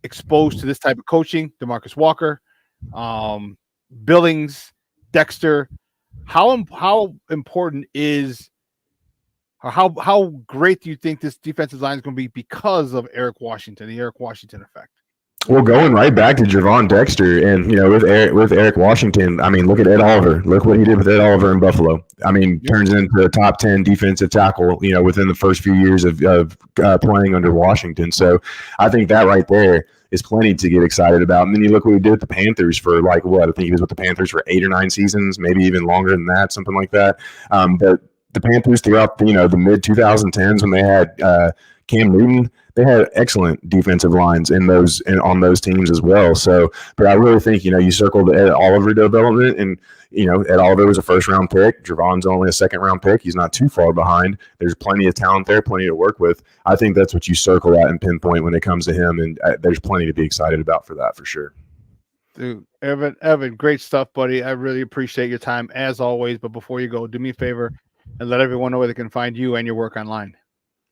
exposed to this type of coaching. DeMarcus Walker, Billings, Dexter. How important is, or how great do you think this defensive line is going to be because of Eric Washington, the Eric Washington effect? Well, going right back to Gervon Dexter and, with Eric Washington, I mean, look at Ed Oliver. Look what he did with Ed Oliver in Buffalo. I mean, turns into a top 10 defensive tackle, within the first few years of playing under Washington. So I think that right there is plenty to get excited about. And then you look what he did with the Panthers for I think he was with the Panthers for 8 or 9 seasons, maybe even longer than that, something like that. But the Panthers throughout, the mid 2010s when they had Cam Newton, they had excellent defensive lines on those teams as well. So, but I really think, you circled the Ed Oliver development, and, Ed Oliver was a first-round pick. Gervon's only a second-round pick. He's not too far behind. There's plenty of talent there, plenty to work with. I think that's what you circle at and pinpoint when it comes to him, and there's plenty to be excited about for that, for sure. Dude, Evan, great stuff, buddy. I really appreciate your time, as always. But before you go, do me a favor and let everyone know where they can find you and your work online.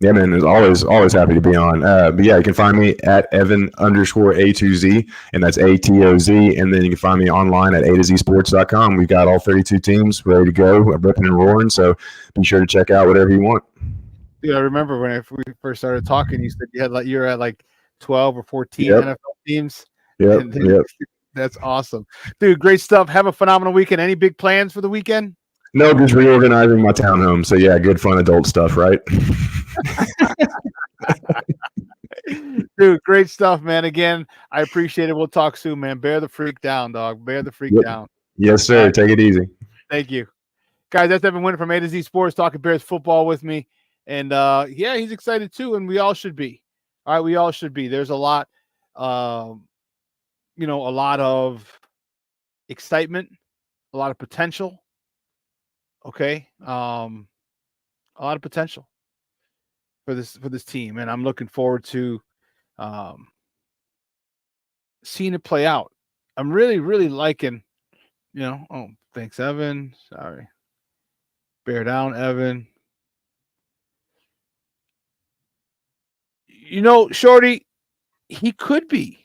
Yeah, man, always happy to be on. But yeah, you can find me at Evan_A2Z, and that's ATOZ. And then you can find me online at A2Zsports.com. We've got all 32 teams ready to go, ripping and roaring. So be sure to check out whatever you want. Dude, I remember when we first started talking, you said you're at 12 or 14 NFL teams. Yep. That's awesome. Dude, great stuff. Have a phenomenal weekend. Any big plans for the weekend? No, just reorganizing my townhome. So yeah, good fun adult stuff, right? Dude, great stuff, man. Again, I appreciate it. We'll talk soon, man. Bear the freak down, dog. Bear the freak down. Yes, sir. Right. Take it easy. Thank you. Guys, that's Evan Winter from A to Z Sports, talking Bears football with me. And he's excited too, and we all should be. All right, we all should be. There's a lot, a lot of excitement, a lot of potential. Okay, a lot of potential for this team, and I'm looking forward to seeing it play out. I'm really liking, Oh, thanks, Evan. Sorry, bear down, Evan. Shorty, he could be.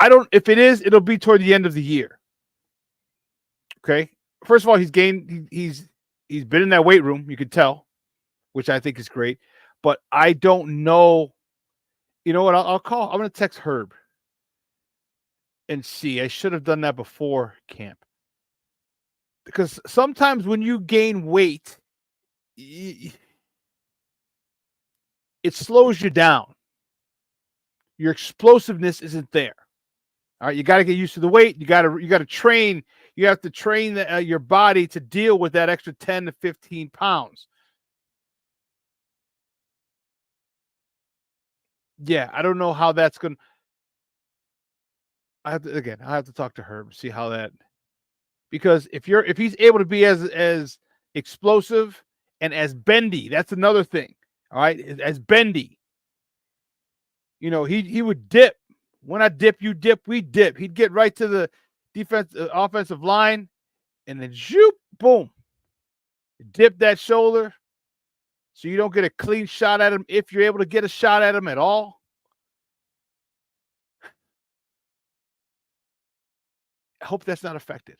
I don't. If it is, it'll be toward the end of the year. Okay. First of all, he's gained. He's been in that weight room. You could tell, which I think is great. But I don't know. You know what? I'll call. I'm going to text Herb and see. I should have done that before camp, because sometimes when you gain weight, it slows you down. Your explosiveness isn't there. All right, you got to get used to the weight. You got to train. You have to train your body to deal with that extra 10 to 15 pounds. Yeah, I don't know how that's going to. I have to talk to Herb, see how that, because if he's able to be as explosive and as bendy, that's another thing. All right, as bendy. He would dip. When I dip, you dip, we dip. He'd get right to the offensive line, and then zoop, boom, dip that shoulder, so you don't get a clean shot at him. If you're able to get a shot at him at all, I hope that's not affected.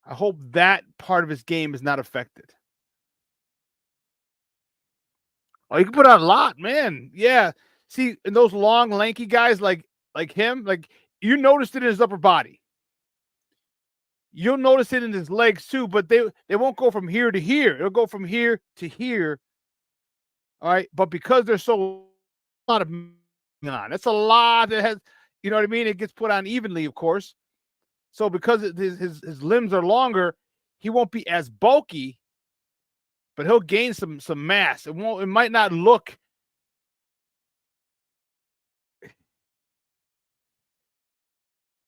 I hope that part of his game is not affected. Oh, you can put on a lot, man. Yeah. See, and those long, lanky guys like him, you noticed it in his upper body. You'll notice it in his legs too, but they won't go from here to here. It'll go from here to here. All right. But because there's so a lot of on, that's a lot that has, you know what I mean? It gets put on evenly, of course. So because his limbs are longer, he won't be as bulky, but he'll gain some mass. It might not look.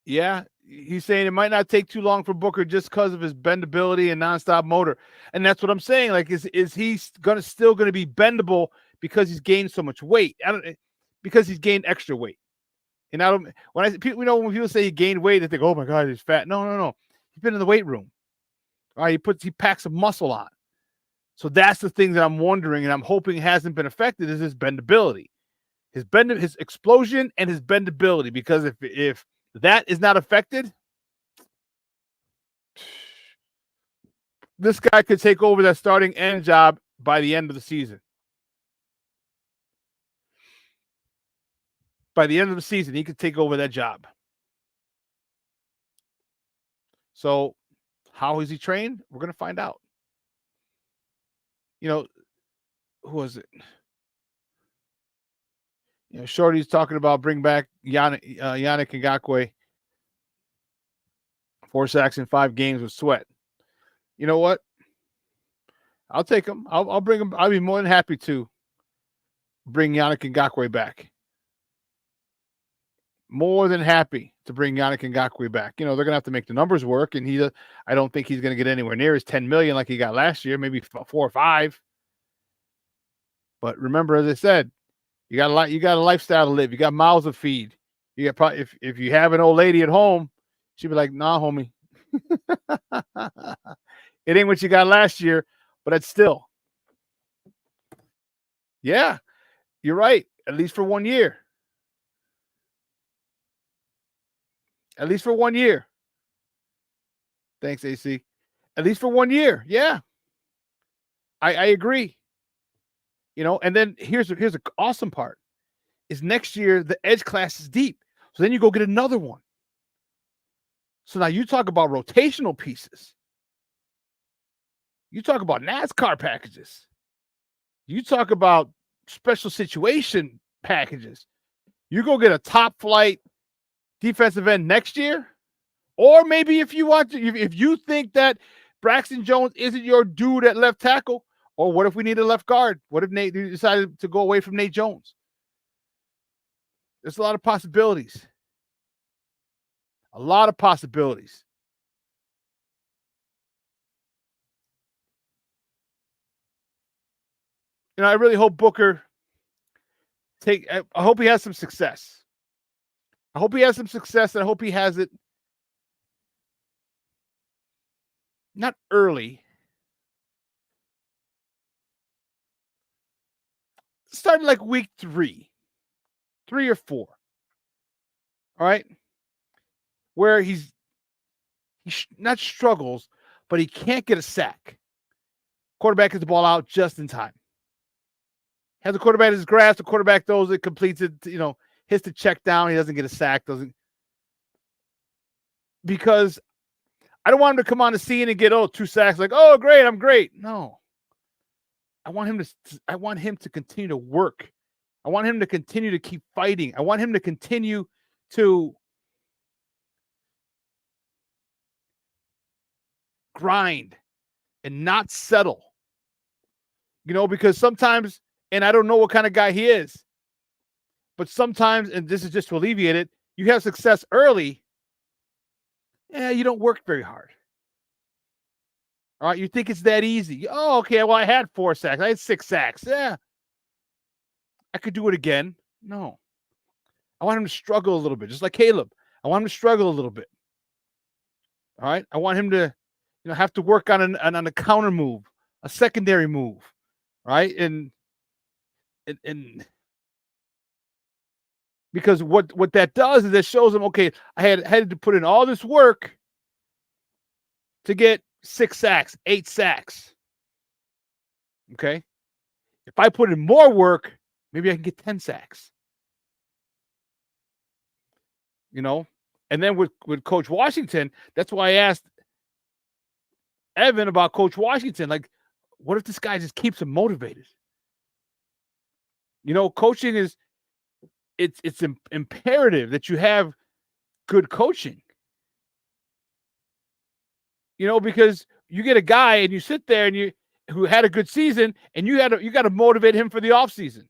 Yeah, he's saying it might not take too long for Booker just because of his bendability and nonstop motor, and that's what I'm saying. Like, is he still gonna be bendable because he's gained so much weight? Because he's gained extra weight. And I don't. When people say he gained weight, they think, oh my God, he's fat. No. He's been in the weight room. All right, he packs some muscle on. So that's the thing that I'm wondering, and I'm hoping hasn't been affected, is his bendability, his explosion, and his bendability. Because if that is not affected, this guy could take over that starting end job by the end of the season. By the end of the season, he could take over that job. So how is he trained? We're going to find out. Who was it? Shorty's talking about bring back Yannick Ngakoue. 4 sacks in 5 games with sweat. You know what? I'll take him. I'll bring him. I'll be more than happy to bring Yannick Ngakoue back. More than happy to bring Yannick Ngakoue back. They're going to have to make the numbers work, and I don't think he's going to get anywhere near his $10 million like he got last year, maybe 4 or 5. But remember, as I said, you got a lifestyle to live. You got mouths to feed. You got probably, if you have an old lady at home, she'd be like, nah, homie. It ain't what you got last year, but it's still. Yeah, you're right. At least for 1 year. At least for 1 year. Thanks, AC. At least for 1 year. Yeah. I agree. And then here's the awesome part is next year the edge class is deep. So then you go get another one. So now you talk about rotational pieces. You talk about NASCAR packages. You talk about special situation packages. You go get a top flight defensive end next year. Or maybe if you think that Braxton Jones isn't your dude at left tackle, or what if we need a left guard? What if Nate decided to go away from Nate Jones? There's a lot of possibilities. A lot of possibilities. I really hope Booker I hope he has some success. I hope he has some success, and I hope he has it not early. Starting like week 3 or 4. All right. Where he not struggles, but he can't get a sack. Quarterback gets the ball out just in time. Has the quarterback his grasp, the quarterback throws it, completes it, hits the check down. He doesn't get a sack, because I don't want him to come on the scene and get 2 sacks, like, oh great, I'm great. No. I want him to continue to work. I want him to continue to keep fighting. I want him to continue to grind and not settle. Because sometimes, and I don't know what kind of guy he is, but sometimes, and this is just to alleviate it, you have success early, you don't work very hard. All right, you think it's that easy. Oh, okay, well, I had 4 sacks. I had 6 sacks. Yeah, I could do it again. No. I want him to struggle a little bit, just like Caleb. I want him to struggle a little bit. All right, I want him to, have to work on a counter move, a secondary move, right? And because what that does is it shows him, okay, I had to put in all this work to get 6 sacks, 8 sacks. Okay, if I put in more work, maybe I can get 10 sacks. And then with Coach Washington, that's why I asked Evan about Coach Washington. Like, what if this guy just keeps him motivated? Coaching is it's imperative that you have good coaching. Because you get a guy and you sit there and who had a good season, and you got to motivate him for the offseason.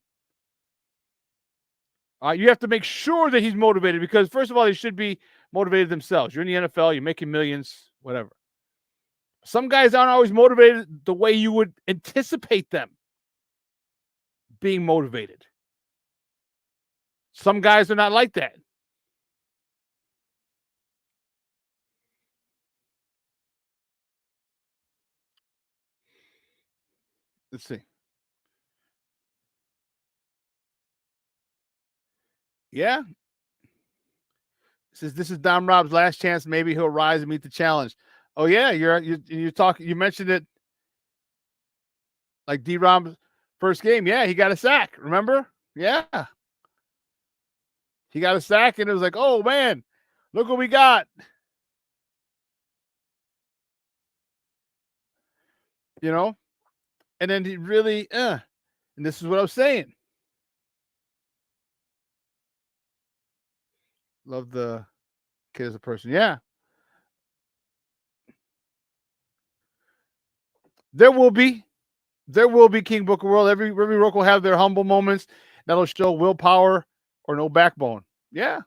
You have to make sure that he's motivated, because first of all, they should be motivated themselves. You're in the NFL, you're making millions, whatever. Some guys aren't always motivated the way you would anticipate them being motivated. Some guys are not like that. Let's see. Yeah. Says this is Dom Rob's last chance. Maybe he'll rise and meet the challenge. Oh yeah, you're talking. You mentioned it, like D-Rob's first game. Yeah, he got a sack. Remember? Yeah, he got a sack, and it was like, oh man, look what we got. And then he really, and this is what I was saying. Love the kid as a person. Yeah. There will be King Booker World. Every rook will have their humble moments that'll show willpower or no backbone. Yeah.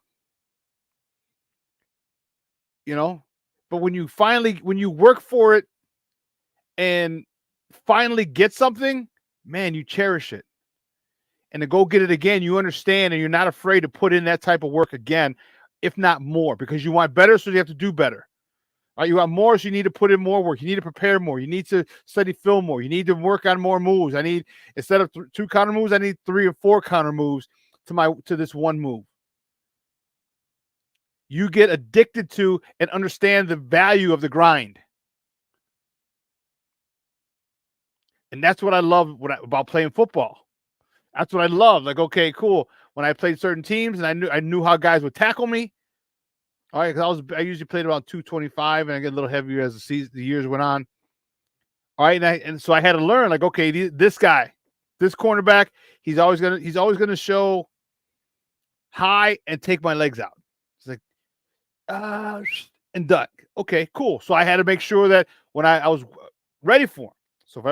But when you work for it and finally get something, man, you cherish it. And to go get it again, you understand, and you're not afraid to put in that type of work again, if not more, because you want better, so you have to do better. All right, you want more, so you need to put in more work. You need to prepare more. You need to study film more. You need to work on more moves. I need, instead of 2 counter moves, I need 3 or 4 counter moves to this one move. You get addicted to and understand the value of the grind. And that's what I love about playing football. That's what I love. Like, okay, cool. When I played certain teams and I knew how guys would tackle me. All right, because I usually played around 225, and I get a little heavier as the years went on. All right, and so I had to learn, like, okay, this guy, this cornerback, he's always gonna show high and take my legs out. It's like, and duck. Okay, cool. So I had to make sure that when I was ready for him. So if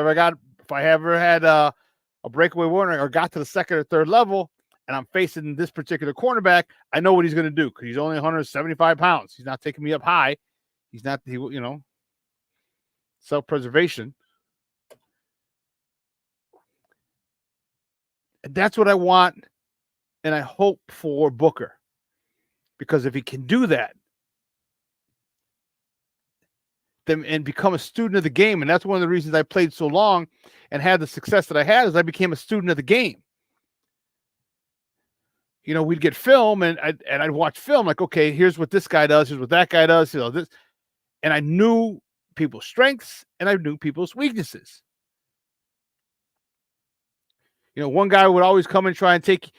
I ever had a breakaway warning or got to the 2nd or 3rd level, and I'm facing this particular cornerback, I know what he's going to do, because he's only 175 pounds. He's not taking me up high. He's not, self-preservation. That's what I want, and I hope for Booker. Because if he can do that, then and become a student of the game, and that's one of the reasons I played so long and had the success that I had, is I became a student of the game. You know, we'd get film, and I'd watch film like, okay, here's what this guy does, here's what that guy does, you know, this, and I knew people's strengths and I knew people's weaknesses. You know, one guy would always come and try and take.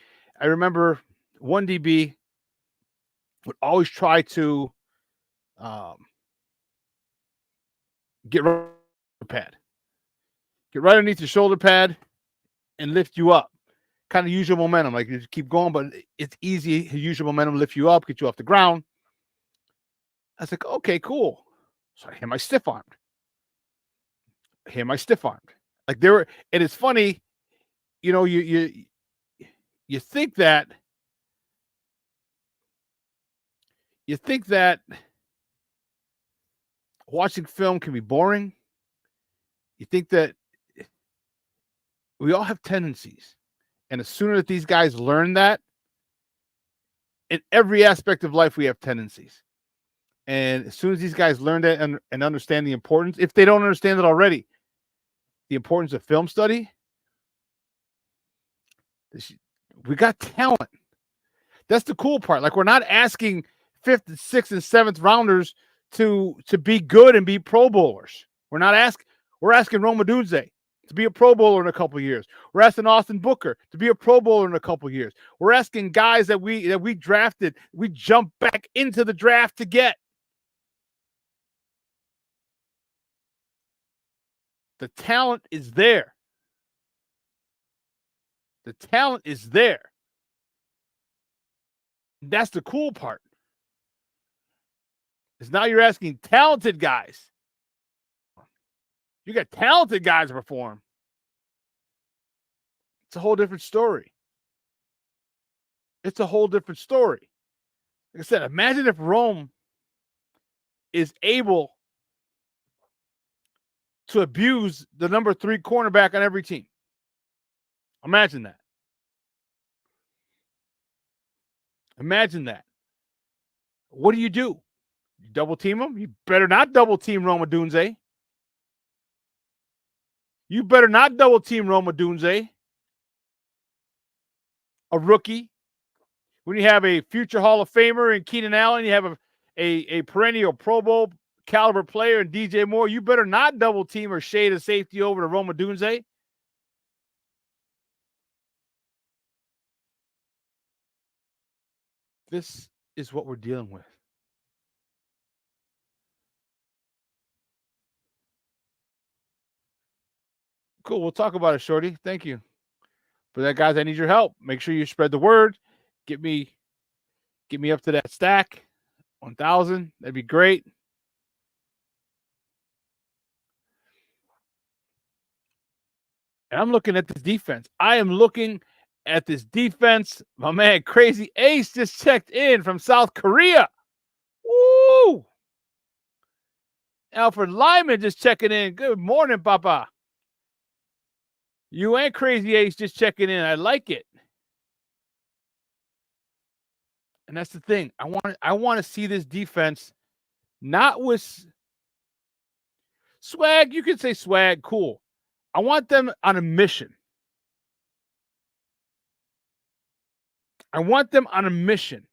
I remember one DB would always try to get right pad, get right underneath your shoulder pad, and lift you up. Kind of use your momentum, like you keep going, but it's easy to use your momentum, lift you up, get you off the ground. I was like, okay, cool. So I hit my stiff armed. Like there were, and it's funny, you know, you think that watching film can be boring. You think that we all have tendencies. And the sooner that these guys learn that, in every aspect of life, we have tendencies. And as soon as these guys learn that and understand the importance, if they don't understand it already, the importance of film study, we got talent. That's the cool part. Like, we're not asking 5th, 6th, and 7th rounders to be good and be Pro Bowlers. We're asking Rome Odunze to be a Pro Bowler in a couple of years. We're asking Austin Booker to be a Pro Bowler in a couple of years. We're asking guys that we drafted, we jumped back into the draft to get. The talent is there. The talent is there. That's the cool part. Is now you're asking talented guys. You got talented guys to perform. It's a whole different story. It's a whole different story. Like I said, imagine if Rome is able to abuse the number 3 cornerback on every team. Imagine that. Imagine that. What do? You double team him? You better not double team Rome Odunze. You better not double team Rome Odunze. A rookie. When you have a future Hall of Famer in Keenan Allen, you have a perennial Pro Bowl caliber player in DJ Moore, you better not double team or shade a safety over to Rome Odunze. This is what we're dealing with. Cool. We'll talk about it, Shorty. Thank you. For that, guys, I need your help. Make sure you spread the word. Get me up to that stack, 1,000. That'd be great. And I'm looking at this defense. I am looking at this defense. My man, Crazy Ace, just checked in from South Korea. Woo! Alfred Lyman just checking in. Good morning, Papa. You and Crazy Ace just checking in. I like it. And that's the thing. I want to see this defense not with swag. You can say swag, cool. I want them on a mission. I want them on a mission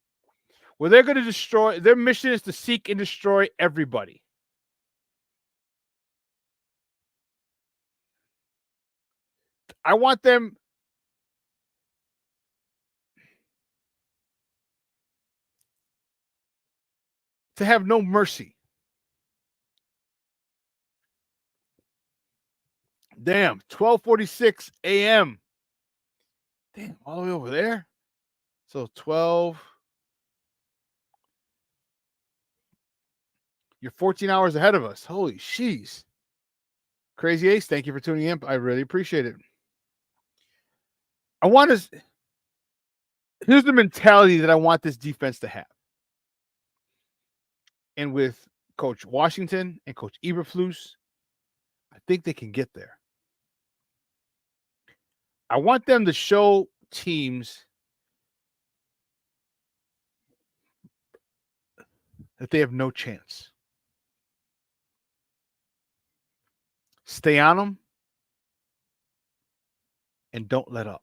where they're going to destroy. Their mission is to seek and destroy everybody. I want them to have no mercy. Damn, 12:46 a.m. Damn, all the way over there. So 12. You're 14 hours ahead of us. Holy jeez. Crazy Ace, thank you for tuning in. I really appreciate it. Here's the mentality that I want this defense to have. And with Coach Washington and Coach Eberflus, I think they can get there. I want them to show teams that they have no chance. Stay on them and don't let up.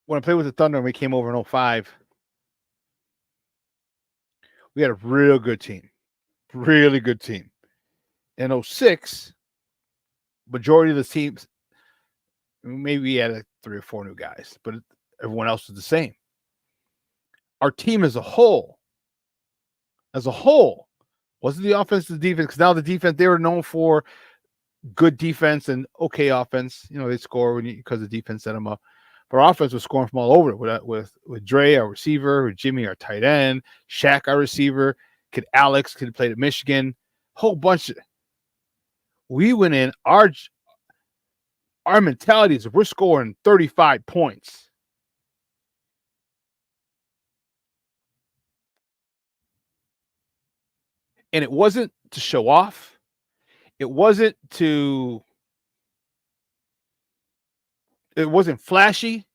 When I played with the Thunder and we came over in 2005, we had a real good team. Really good team. In 2006, majority of the teams, maybe we had like 3 or 4 new guys, but everyone else was the same. Our team as a whole, wasn't the offense, the defense, because now the defense, they were known for good defense and okay offense. You know, they score because the defense set them up. But our offense was scoring from all over with Dre, our receiver, with Jimmy, our tight end, Shaq, our receiver, Alex could play at Michigan, whole bunch of. We went in, our mentality is we're scoring 35 points. And it wasn't to show off. It wasn't flashy.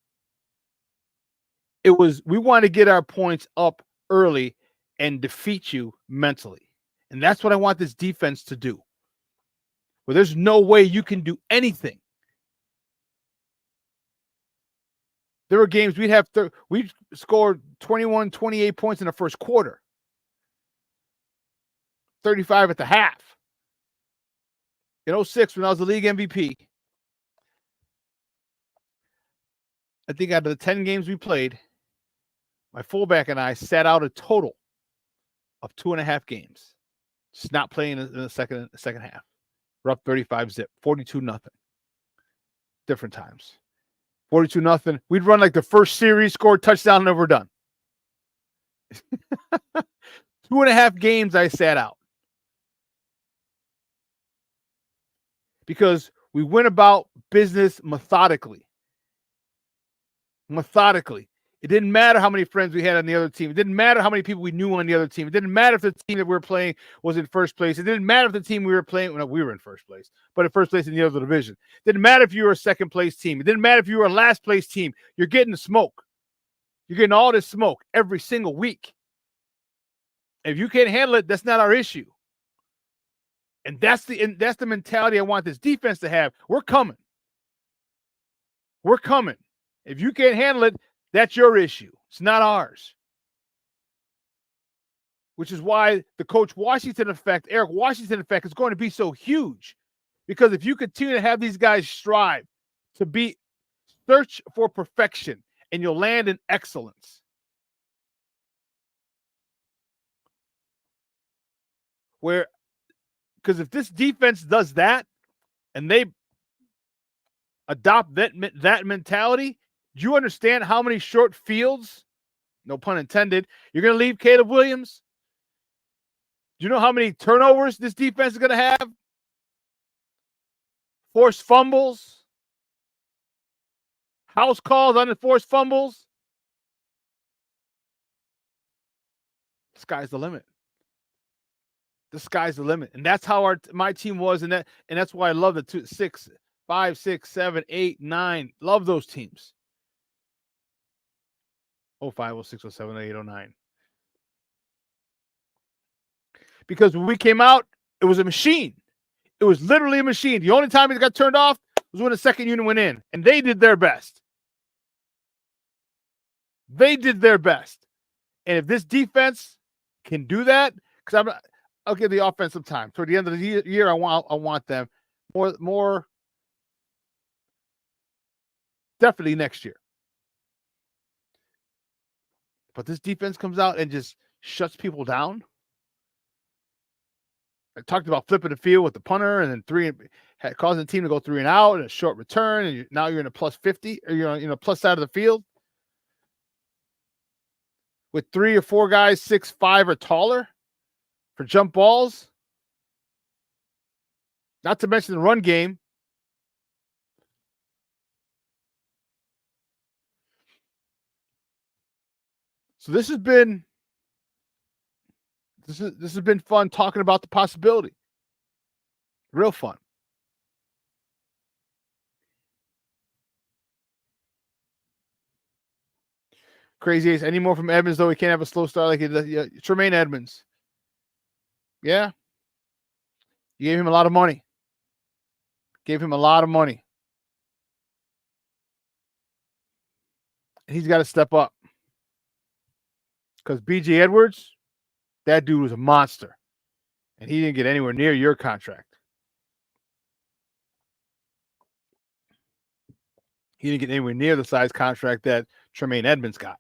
It was, we want to get our points up early and defeat you mentally. And that's what I want this defense to do. Where there's no way you can do anything. There were games we scored 21, 28 points in the first quarter. 35 at the half. In 2006, when I was the league MVP, I think out of the 10 games we played, my fullback and I sat out a total of 2.5 games. Just not playing in the second half. We're up 35-0, 42-0. Different times. 42-0. We'd run like the first series, score a touchdown, and then we're done. 2.5 games I sat out. Because we went about business methodically. It didn't matter how many friends we had on the other team. It didn't matter how many people we knew on the other team. It didn't matter if the team that we were playing was in first place. It didn't matter if the team we were playing, well, we were in first place, but in first place in the other division. It didn't matter if you were a second place team. It didn't matter if you were a last place team. You're getting the smoke. You're getting all this smoke every single week. And if you can't handle it, that's not our issue. And that's the mentality I want this defense to have. We're coming. If you can't handle it, that's your issue. It's not ours. Which is why the Coach Washington effect, Eric Washington effect, is going to be so huge. Because if you continue to have these guys strive to search for perfection, and you'll land in excellence. Because if this defense does that, and they adopt that mentality, do you understand how many short fields, no pun intended, you're going to leave Caleb Williams? Do you know how many turnovers this defense is going to have? Forced fumbles? House calls on the forced fumbles? The sky's the limit. The sky's the limit. And that's how my team was, and that's why I love the 2, 6, 5, 6, 7, 8, 9. Love those teams. 05, 06, 07, 08, 09. Because when we came out, it was a machine. It was literally a machine. The only time it got turned off was when the second unit went in. And they did their best. And if this defense can do that, because I'll give the offense some time. Toward the end of the year, I want them more definitely next year. But this defense comes out and just shuts people down. I talked about flipping the field with the punter and then causing the team to go 3 and out and a short return, and now you're in a plus 50, or you're on plus side of the field with 3 or 4 guys 6'5" or taller for jump balls. Not to mention the run game. So this has been fun talking about the possibility. Real fun. Crazy Ace. Any more from Edmonds, though? We can't have a slow start like Tremaine Edmonds. Yeah. You gave him a lot of money. Gave him a lot of money. And he's got to step up. Because B.J. Edwards, that dude was a monster. And he didn't get anywhere near your contract. He didn't get anywhere near the size contract that Tremaine Edmonds got.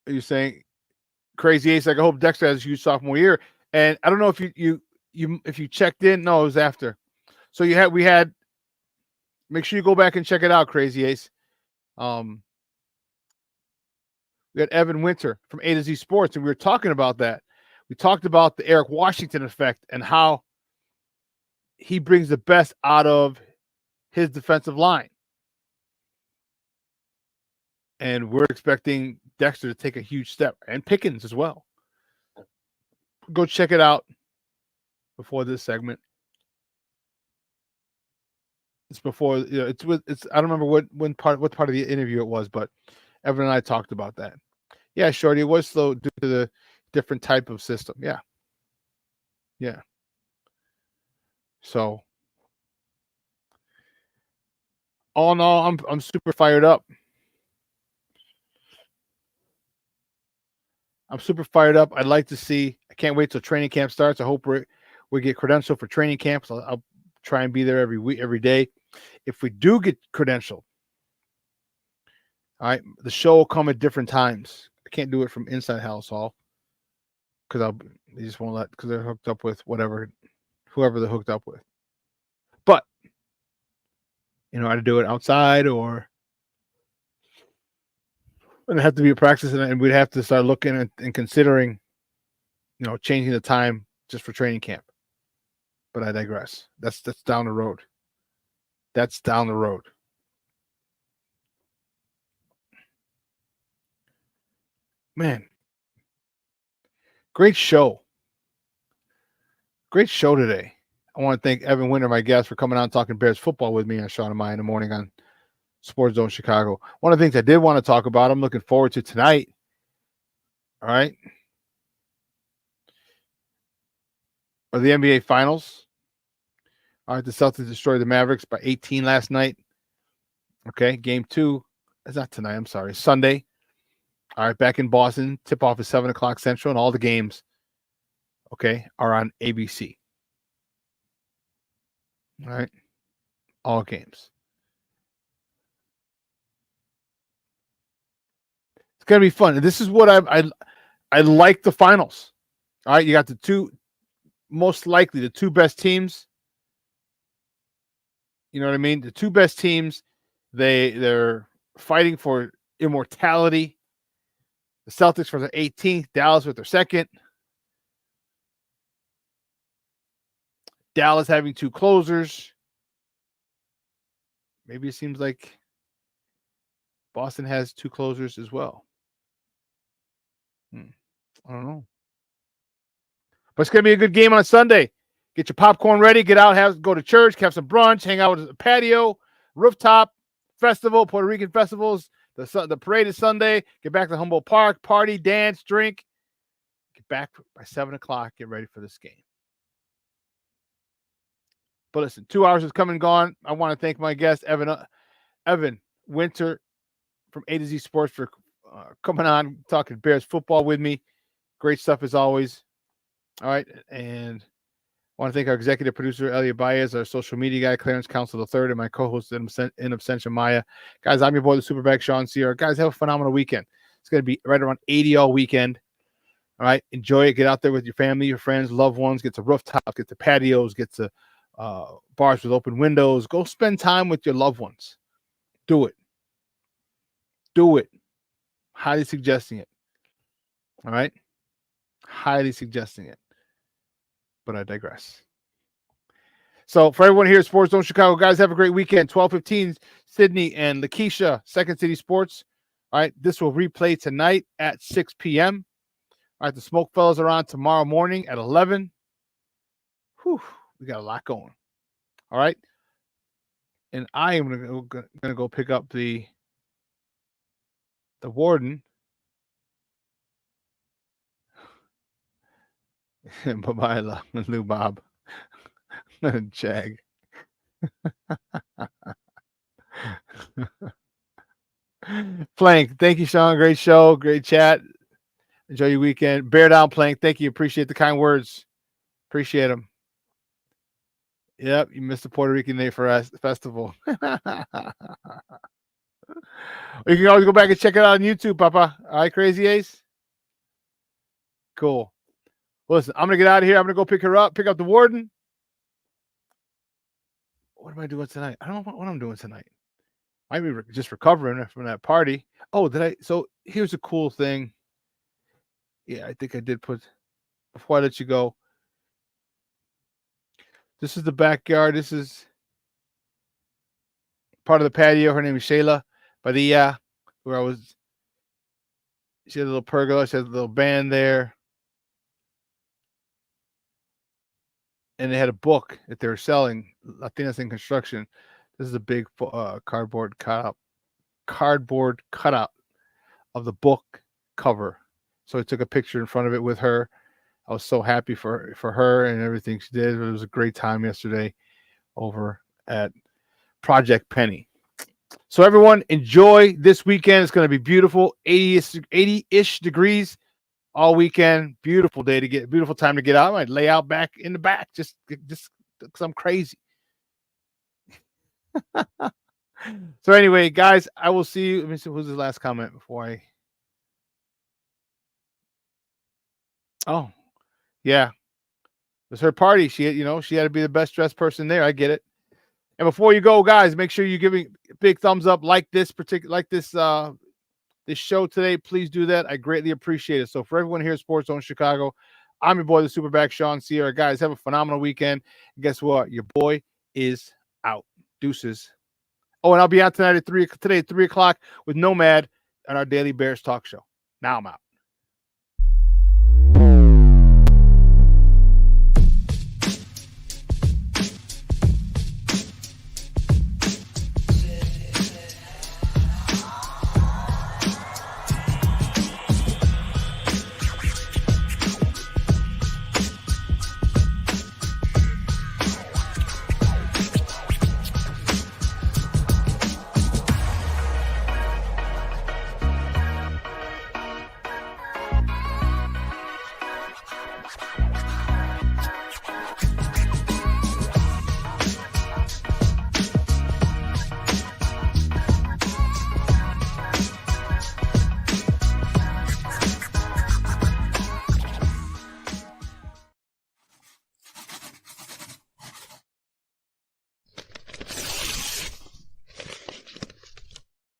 Are you saying Crazy Ace? Like, I hope Dexter has a huge sophomore year. And I don't know if you checked in. No, it was after. So we had. Make sure you go back and check it out, Crazy Ace. We had Evan Winter from A to Z Sports, and we were talking about that. We talked about the Eric Washington effect and how he brings the best out of his defensive line. And we're expecting Dexter to take a huge step, and Pickens as well. Go check it out before this segment. It's before, it's I don't remember what part of the interview it was, but Evan and I talked about that. Yeah, Shorty, it was slow due to the different type of system. Yeah. Yeah. So all in all, I'm super fired up. I'm super fired up. I'd like to see. I can't wait till training camp starts. I hope we get credentialed for training camps. I'll try and be there every week, every day. If we do get credentialed, all right, the show will come at different times. I can't do it from inside House Hall because they just won't let, because they're hooked up with whoever they're hooked up with. But I had to do it outside, or it'd have to be a practice, and we'd have to start looking and considering, changing the time just for training camp. But I digress. That's down the road. That's down the road. Man, great show. Great show today. I want to thank Evan Winter, my guest, for coming on and talking Bears football with me on Shawn and Maya in the morning on Sports Zone Chicago. One of the things I did want to talk about, I'm looking forward to tonight. All right. Are the NBA Finals. All right, the Celtics destroyed the Mavericks by 18 last night. Okay, game 2. It's not tonight, I'm sorry. Sunday. All right, back in Boston. Tip-off is 7 o'clock Central, and all the games, okay, are on ABC. All right, all games. It's going to be fun. This is what I like the finals. All right, you got the two best teams. You know what I mean? The two best teams, they're fighting for immortality. The Celtics for their 18th, Dallas with their 2nd. Dallas having 2 closers. Maybe it seems like Boston has 2 closers as well. I don't know. But it's going to be a good game on Sunday. Get your popcorn ready. Get out, go to church, have some brunch, hang out at the patio, rooftop, festival, Puerto Rican festivals. The parade is Sunday. Get back to Humboldt Park, party, dance, drink. Get back by 7 o'clock. Get ready for this game. But listen, 2 hours has come and gone. I want to thank my guest, Evan Winter from A to Z Sports, for coming on, talking Bears football with me. Great stuff as always. All right, and I want to thank our executive producer, Elliot Baez, our social media guy, Clarence Council III, and my co-host in absentia, Maya. Guys, I'm your boy, the SuperBack, Shawn Sierra. Guys, have a phenomenal weekend. It's going to be right around 80 all weekend. All right, enjoy it. Get out there with your family, your friends, loved ones. Get to rooftops, get to patios, get to bars with open windows. Go spend time with your loved ones. Do it. Do it. Highly suggesting it. All right? Highly suggesting it. But I digress. So for everyone here at Sports Zone Chicago, guys, have a great weekend. 12:15, Sydney and Lakeisha, Second City Sports. All right, this will replay tonight at 6 p.m. All right, the Smoke Fellas are on tomorrow morning at 11. Whew, we got a lot going. All right. And I am gonna go pick up the warden. Bye-bye, Lou Bob. Jag. Plank, thank you, Shawn. Great show, great chat. Enjoy your weekend. Bear down, Plank. Thank you. Appreciate the kind words. Appreciate them. Yep, you missed the Puerto Rican Day for us festival. You can always go back and check it out on YouTube, Papa. All right, Crazy Ace. Cool. Listen, I'm gonna get out of here. I'm gonna go pick her up, pick up the warden. What am I doing tonight? I don't know what I'm doing tonight. I might be just recovering from that party. Oh, did I? So here's a cool thing. Yeah, I think I did put, before I let you go, this is the backyard. This is part of the patio. Her name is Shayla Badia, where I was. She had a little pergola. She had a little band there. And they had a book that they were selling. Latinas in Construction. This is a big cardboard cutout of the book cover. So I took a picture in front of it with her. I was so happy for her and everything she did. It was a great time yesterday over at Project Penny. So everyone, enjoy this weekend. It's going to be beautiful. 80-ish degrees all weekend. Beautiful day to get, beautiful time to get out. I might lay out back in the back just because I'm crazy. So anyway, guys, I will see you. Let me see, who's the last comment before I. Oh, yeah. It was her party. She had to be the best dressed person there. I get it. And before you go, guys, make sure you give me a big thumbs up, this show today. Please do that. I greatly appreciate it. So for everyone here at Sports Zone Chicago, I'm your boy, the SuperBack, Shawn Sierra. Guys, have a phenomenal weekend. And guess what? Your boy is out. Deuces. Oh, and I'll be out tonight at 3 o'clock with Nomad on our Daily Bears talk show. Now I'm out.